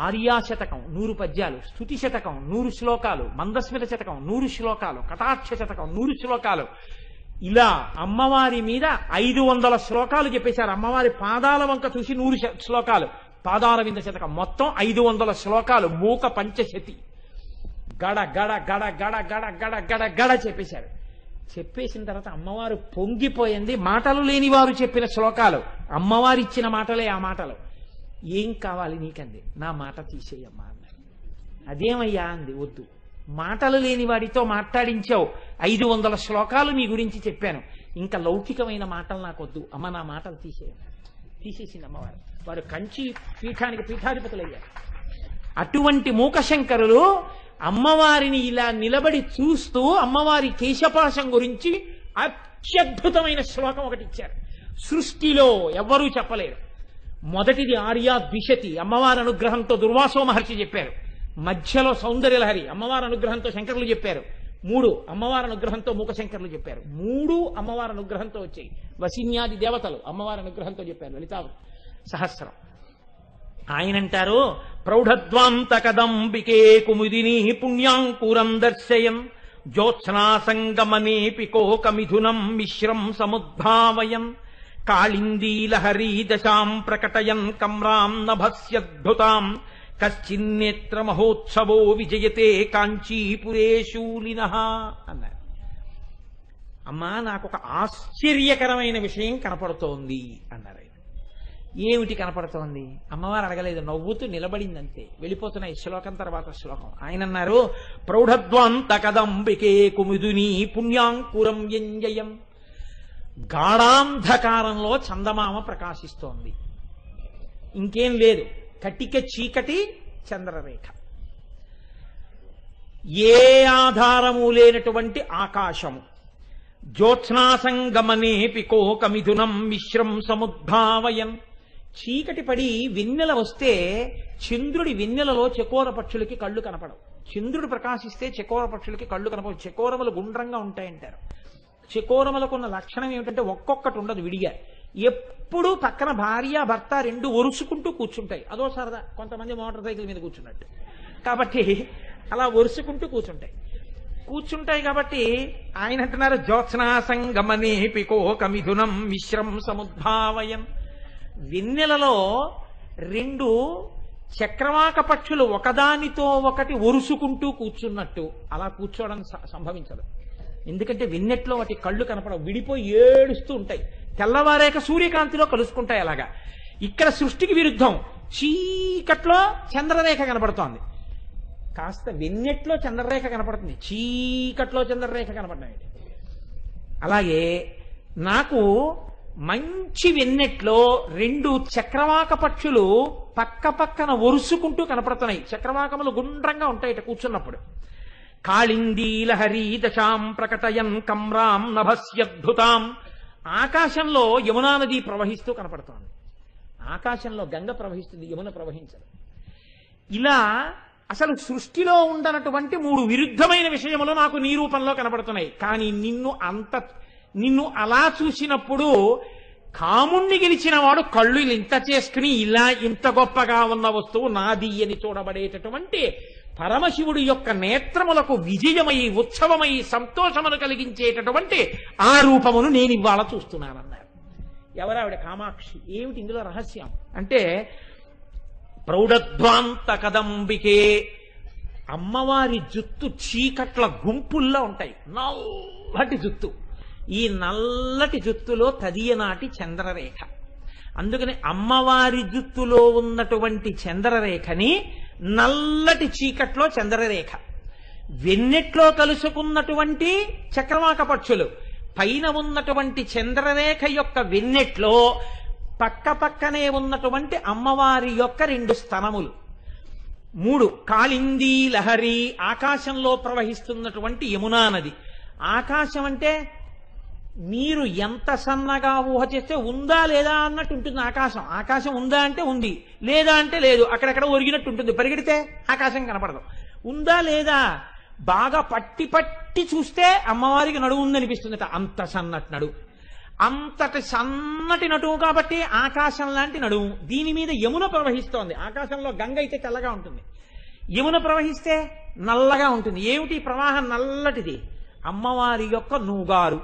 ఆర్యాశతకం 100 పద్యాలు, స్తుతి శతకం 100 శ్లోకాలు, మందస్మిత శతకం 100 శ్లోకాలు, కటాక్ష శతకం 100 శ్లోకాలు, ఇలా అమ్మవారి మీద 500 శ్లోకాలు చెప్పేశారు. అమ్మవారి పాదాల వంక చూసి 100 శ్లోకాలు, పాదారవింద శతకం మొత్తం 500 శ్లోకాలు, మూక పంచశతి గడ గడ గడ గడ గడ గడ గడ గడ చెప్పేశారు. చెప్పేసిన తర్వాత అమ్మవారు పొంగిపోయింది. మాటలు లేని వారు చెప్పిన శ్లోకాలు, అమ్మవారు ఇచ్చిన మాటలే ఆ మాటలు. ఏం కావాలి నీకంది. నా మాట తీసేయమ్మా అన్నారు. అదేమయ్యా అంది. వద్దు, మాటలు లేని వాడితో మాట్లాడించావు, 500 శ్లోకాలు నీ గురించి చెప్పాను, ఇంకా లౌకికమైన మాటలు నాకొద్దు అమ్మ, నా మాటలు తీసేయమ్మా. తీసేసింది అమ్మవారు. వారు కంచి పీఠానికి పీఠాధిపతులయ్యారు. అటువంటి మూకశంకరులు అమ్మవారిని ఇలా నిలబడి చూస్తూ అమ్మవారి కేశపాశం గురించి అత్యద్భుతమైన శ్లోకం ఒకటి ఇచ్చారు. సృష్టిలో ఎవ్వరూ చెప్పలేరు. మొదటిది ఆర్యాద్విషతి, అమ్మవారి అనుగ్రహంతో దుర్వాసో మహర్షి చెప్పారు. మధ్యలో సౌందర్యలహరి, అమ్మవారి అనుగ్రహంతో శంకరులు చెప్పారు. 3 అమ్మవారి అనుగ్రహంతో మూకశంకరులు చెప్పారు. 3 అమ్మవారి అనుగ్రహంతో వచ్చాయి. వసిన్యాది దేవతలు అమ్మవారి అనుగ్రహంతో చెప్పారు. లలితా సహస్రం. ఆయనంటారు, ప్రౌఢద్వాంతకదంబికే కుముదిని పుణ్యాంకురం దర్శయం జ్యోత్స్నా సంగమనేపి కోకమిథునం మిశ్రం సముద్భావయం కాళిందీలహరీ దశాం ప్రకటయన్ కమ్రాం నభస్యద్భుతాం కశ్చిన్నేత్ర మహోత్సవో విజయతే కాంచీపురే శూలినః అన్నారు. అమ్మా, నాకు ఒక ఆశ్చర్యకరమైన విషయం కనపడుతోంది అన్నారు. ఏమిటి కనపడుతోంది? అమ్మవారు అడగలేదు, నవ్వుతూ నిలబడిందంతే. వెళ్ళిపోతున్నాయి శ్లోకం తర్వాత శ్లోకం. ఆయన అన్నారు, ప్రౌఢద్వాంతకదంబికే కుముదిని పుణ్యాంకురం యంజయం. గాఢాంధకారంలో చందమామ ప్రకాశిస్తోంది. ఇంకేం లేదు, కటిక చీకటి చంద్రరేఖ. ఏ ఆధారము లేనటువంటి ఆకాశము. జ్యోత్స్నాసంగమనేపి కోకమిథునం మిశ్రం సముద్భావయన్. చీకటి పడి వెన్నెల వస్తే చంద్రుడి వెన్నెలలో చకోర పక్షులకి కళ్ళు కనపడవు. చంద్రుడు ప్రకాశిస్తే చకోర పక్షులకి కళ్ళు కనపడవు. చకోరములు గుండ్రంగా ఉంటాయంటారు. చకోరములకున్న లక్షణం ఏమిటంటే ఒక్కొక్కటి ఉండదు విడిగా. ఎప్పుడూ పక్కన భార్య భర్త 2 ఒరుసుకుంటూ కూర్చుంటాయి. అదో సరదా, కొంతమంది మోటార్ సైకిల్ మీద కూర్చున్నట్టు. కాబట్టి అలా ఒరుసుకుంటూ కూర్చుంటాయి కాబట్టి ఆయన అంటున్నారు, జ్యోత్స్నాసంగమనేపి కోకమిథునం మిశ్రం సముద్భావయం. వెన్నెలలో 2 చక్రవాక పక్షులు ఒకదానితో ఒకటి ఒరుసుకుంటూ కూర్చున్నట్టు అలా కూర్చోవడం సంభవించదు. ఎందుకంటే వెన్నెట్లో వాటి కళ్ళు కనపడవు, విడిపోయి ఏడుస్తూ ఉంటాయి. తెల్లవారేక సూర్యకాంతిలో కలుసుకుంటాయి. అలాగా ఇక్కడ సృష్టికి విరుద్ధం. చీకట్లో చంద్రరేఖ కనపడుతోంది. కాస్త వెన్నెట్లో చంద్రరేఖ కనపడుతుంది, చీకట్లో చంద్రరేఖ కనపడినాయి. అలాగే నాకు మంచి వెన్నెట్లో 2 చక్రవాక పక్షులు పక్క పక్కన ఒరుసుకుంటూ కనపడుతున్నాయి. చక్రవాకములు గుండ్రంగా ఉంటాయి కూర్చున్నప్పుడు. కాళిందీలహరీ దశాం ప్రకటయన్ కమ్రాం నభస్యద్భుతాం. ఆకాశంలో యమునా నది ప్రవహిస్తూ కనపడుతోంది. ఆకాశంలో గంగ ప్రవహిస్తుంది, యమున ప్రవహించదు. ఇలా అసలు సృష్టిలో ఉండనటువంటి 3 విరుద్ధమైన విషయములు నాకు నీ రూపంలో కనపడుతున్నాయి. కానీ నిన్ను అలా చూసినప్పుడు కాముణ్ణి గెలిచిన వాడు కళ్ళు ఇంత చేసుకుని ఇలా ఇంత గొప్పగా ఉన్న వస్తువు నాది అని చూడబడేటటువంటి పరమశివుడి యొక్క నేత్రములకు విజయమై ఉత్సవమై సంతోషమును కలిగించేటటువంటి ఆ రూపమును నేను ఇవాళ చూస్తున్నానన్నారు. ఎవరావిడ? కామాక్షి. ఏమిటి ఇందులో రహస్యం అంటే, ప్రౌఢద్వాంత కదంబికే, అమ్మవారి జుత్తు చీకట్ల గుంపుల్లో ఉంటాయి. నల్లటి జుత్తు. ఈ నల్లటి జుత్తులో తదియనాటి చంద్రరేఖ. అందుకని అమ్మవారి జుత్తులో ఉన్నటువంటి చంద్రరేఖని నల్లటి చీకట్లో చంద్రరేఖ, వెన్నెట్లో కలుసుకున్నటువంటి చక్రవాక పక్షులు, పైన ఉన్నటువంటి చంద్రరేఖ యొక్క వెన్నెట్లో పక్క పక్కనే ఉన్నటువంటి అమ్మవారి యొక్క 2 స్తనములు. 3 కాళిందీ లహరి, ఆకాశంలో ప్రవహిస్తున్నటువంటి యమునా నది. ఆకాశం అంటే మీరు ఎంత సన్నగా ఊహ చేస్తే ఉందా లేదా అన్నట్టు ఉంటుంది ఆకాశం. ఆకాశం ఉందా అంటే ఉంది, లేదా అంటే లేదు. అక్కడెక్కడ ఒరిగినట్టు ఉంటుంది. పరిగెడితే ఆకాశం కనపడదు. ఉందా లేదా బాగా పట్టి పట్టి చూస్తే అమ్మవారికి నడువు ఉందనిపిస్తుందట. అంత సన్నటి నడువు, అంతటి సన్నటి నడువు కాబట్టి ఆకాశం లాంటి నడువు. దీని మీద యమున ప్రవహిస్తోంది. ఆకాశంలో గంగ అయితే తెల్లగా ఉంటుంది, యమున ప్రవహిస్తే నల్లగా ఉంటుంది. ఏమిటి ప్రవాహం? నల్లటిది, అమ్మవారి యొక్క నూగారు.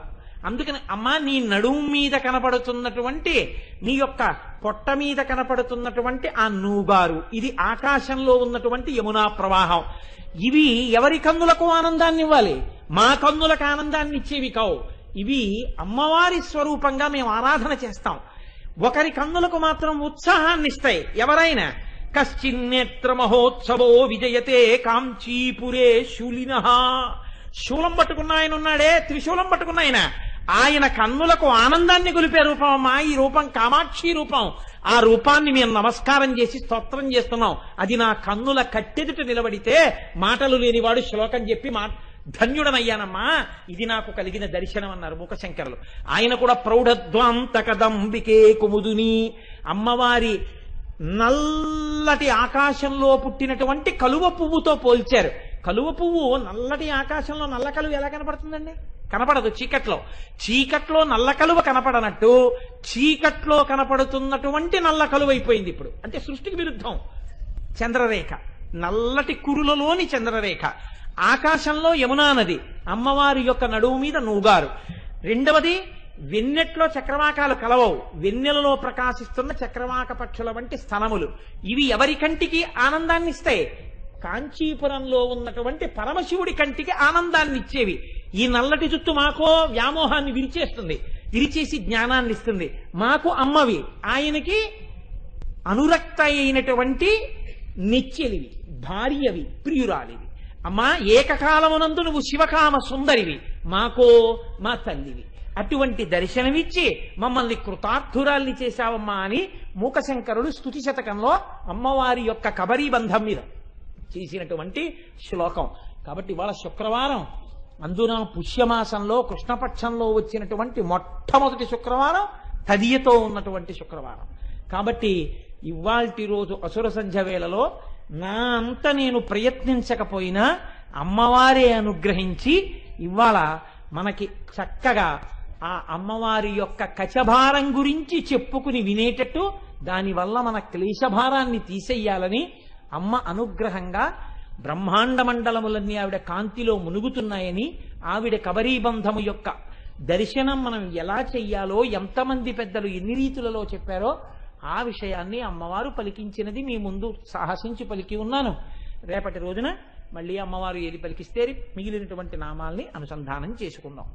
అందుకని అమ్మ నీ నడుము మీద కనపడుతున్నటువంటి, నీ యొక్క పొట్ట మీద కనపడుతున్నటువంటి ఆ నూగారు, ఇది ఆకాశంలో ఉన్నటువంటి యమునా ప్రవాహం. ఇవి ఎవరి కన్నులకు ఆనందాన్ని ఇవ్వాలి? మా కన్నులకు ఆనందాన్ని ఇచ్చేవి కావు. ఇవి అమ్మవారి స్వరూపంగా మేము ఆరాధన చేస్తాం. ఒకరి కన్నులకు మాత్రం ఉత్సాహాన్ని ఇస్తాయి. ఎవరైనా కశ్చిన్నేత్ర మహోత్సవో విజయతే కాంచీపురే శూలిన, శూలం పట్టుకున్న ఆయన ఉన్నాడే, త్రిశూలం పట్టుకున్న ఆయన కన్నులకు ఆనందాన్ని గొలిపే రూపం అమ్మా ఈ రూపం. కామాక్షి రూపం. ఆ రూపాన్ని మేము నమస్కారం చేసి స్తోత్రం చేస్తున్నాం. అది నా కన్నుల కట్టెదుట నిలబడితే మాటలు లేనివాడు శ్లోకం చెప్పి ధన్యుడనయ్యానమ్మా, ఇది నాకు కలిగిన దర్శనం అన్నారు మూకశంకరులు. ఆయన కూడా ప్రౌఢధ్వాంతకదంబికే కుముదుని, అమ్మవారి నల్లటి ఆకాశంలో పుట్టినటువంటి కలువ పువ్వుతో పోల్చారు. కలువ పువ్వు నల్లటి ఆకాశంలో నల్ల కలువ ఎలా కనపడుతుందండి? కనపడదు. చీకట్లో నల్ల కలువ కనపడనట్టు చీకట్లో కనపడుతున్నటువంటి నల్ల కలువ అయిపోయింది ఇప్పుడు. అంటే సృష్టికి విరుద్ధం. చంద్రరేఖ, నల్లటి కురులలోని చంద్రరేఖ. ఆకాశంలో యమునా నది, అమ్మవారి యొక్క నడువు మీద నూగారు. రెండవది, వెన్నెట్లో చక్రవాకాలు కలవవు, వెన్నెలలో ప్రకాశిస్తున్న చక్రవాక పక్షుల వంటి స్తనములు. ఇవి ఎవరి కంటికి ఆనందాన్ని ఇస్తాయి? కాంచీపురంలో ఉన్నటువంటి పరమశివుడి కంటికి ఆనందాన్ని ఇచ్చేవి. ఈ నల్లటి జుట్టు మాకో వ్యామోహాన్ని విరిచేస్తుంది, విరిచేసి జ్ఞానాన్ని ఇస్తుంది. మాకు అమ్మవి, ఆయనకి అనురక్త అయినటువంటి నెచ్చెలివి, భార్యవి, ప్రియురాలివి. అమ్మా ఏకకాలమునందు నువ్వు శివకామ సుందరివి, మాకో మా తల్లివి. అటువంటి దర్శనమిచ్చి మమ్మల్ని కృతార్థురాల్ని చేశావమ్మా అని మూకశంకరుడు స్తుతి శతకంలో అమ్మవారి యొక్క కబరీబంధం మీద చేసినటువంటి శ్లోకం. కాబట్టి ఇవాళ శుక్రవారం, అందున పుష్యమాసంలో కృష్ణపక్షంలో వచ్చినటువంటి మొట్టమొదటి శుక్రవారం, తదియతో ఉన్నటువంటి శుక్రవారం. కాబట్టి ఇవాల్టి రోజు అసుర సంధ్య వేళలో నా అంత నేను ప్రయత్నించకపోయినా అమ్మవారే అనుగ్రహించి ఇవాళ మనకి చక్కగా ఆ అమ్మవారి యొక్క కచభారం గురించి చెప్పుకుని వినేటట్టు, దానివల్ల మన క్లేశభారాన్ని తీసేయాలని అమ్మ అనుగ్రహంగా బ్రహ్మాండ మండలములన్నీ ఆవిడ కాంతిలో మునుగుతున్నాయని, ఆవిడ కబరీబంధము యొక్క దర్శనం మనం ఎలా చెయ్యాలో ఎంతమంది పెద్దలు ఎన్ని రీతులలో చెప్పారో ఆ విషయాన్ని అమ్మవారు పలికించినది మీ ముందు సాహసించి పలికి ఉన్నాను. రేపటి రోజున మళ్ళీ అమ్మవారు ఏది పలికిస్తే మిగిలినటువంటి నామాల్ని అనుసంధానం చేసుకుందాం.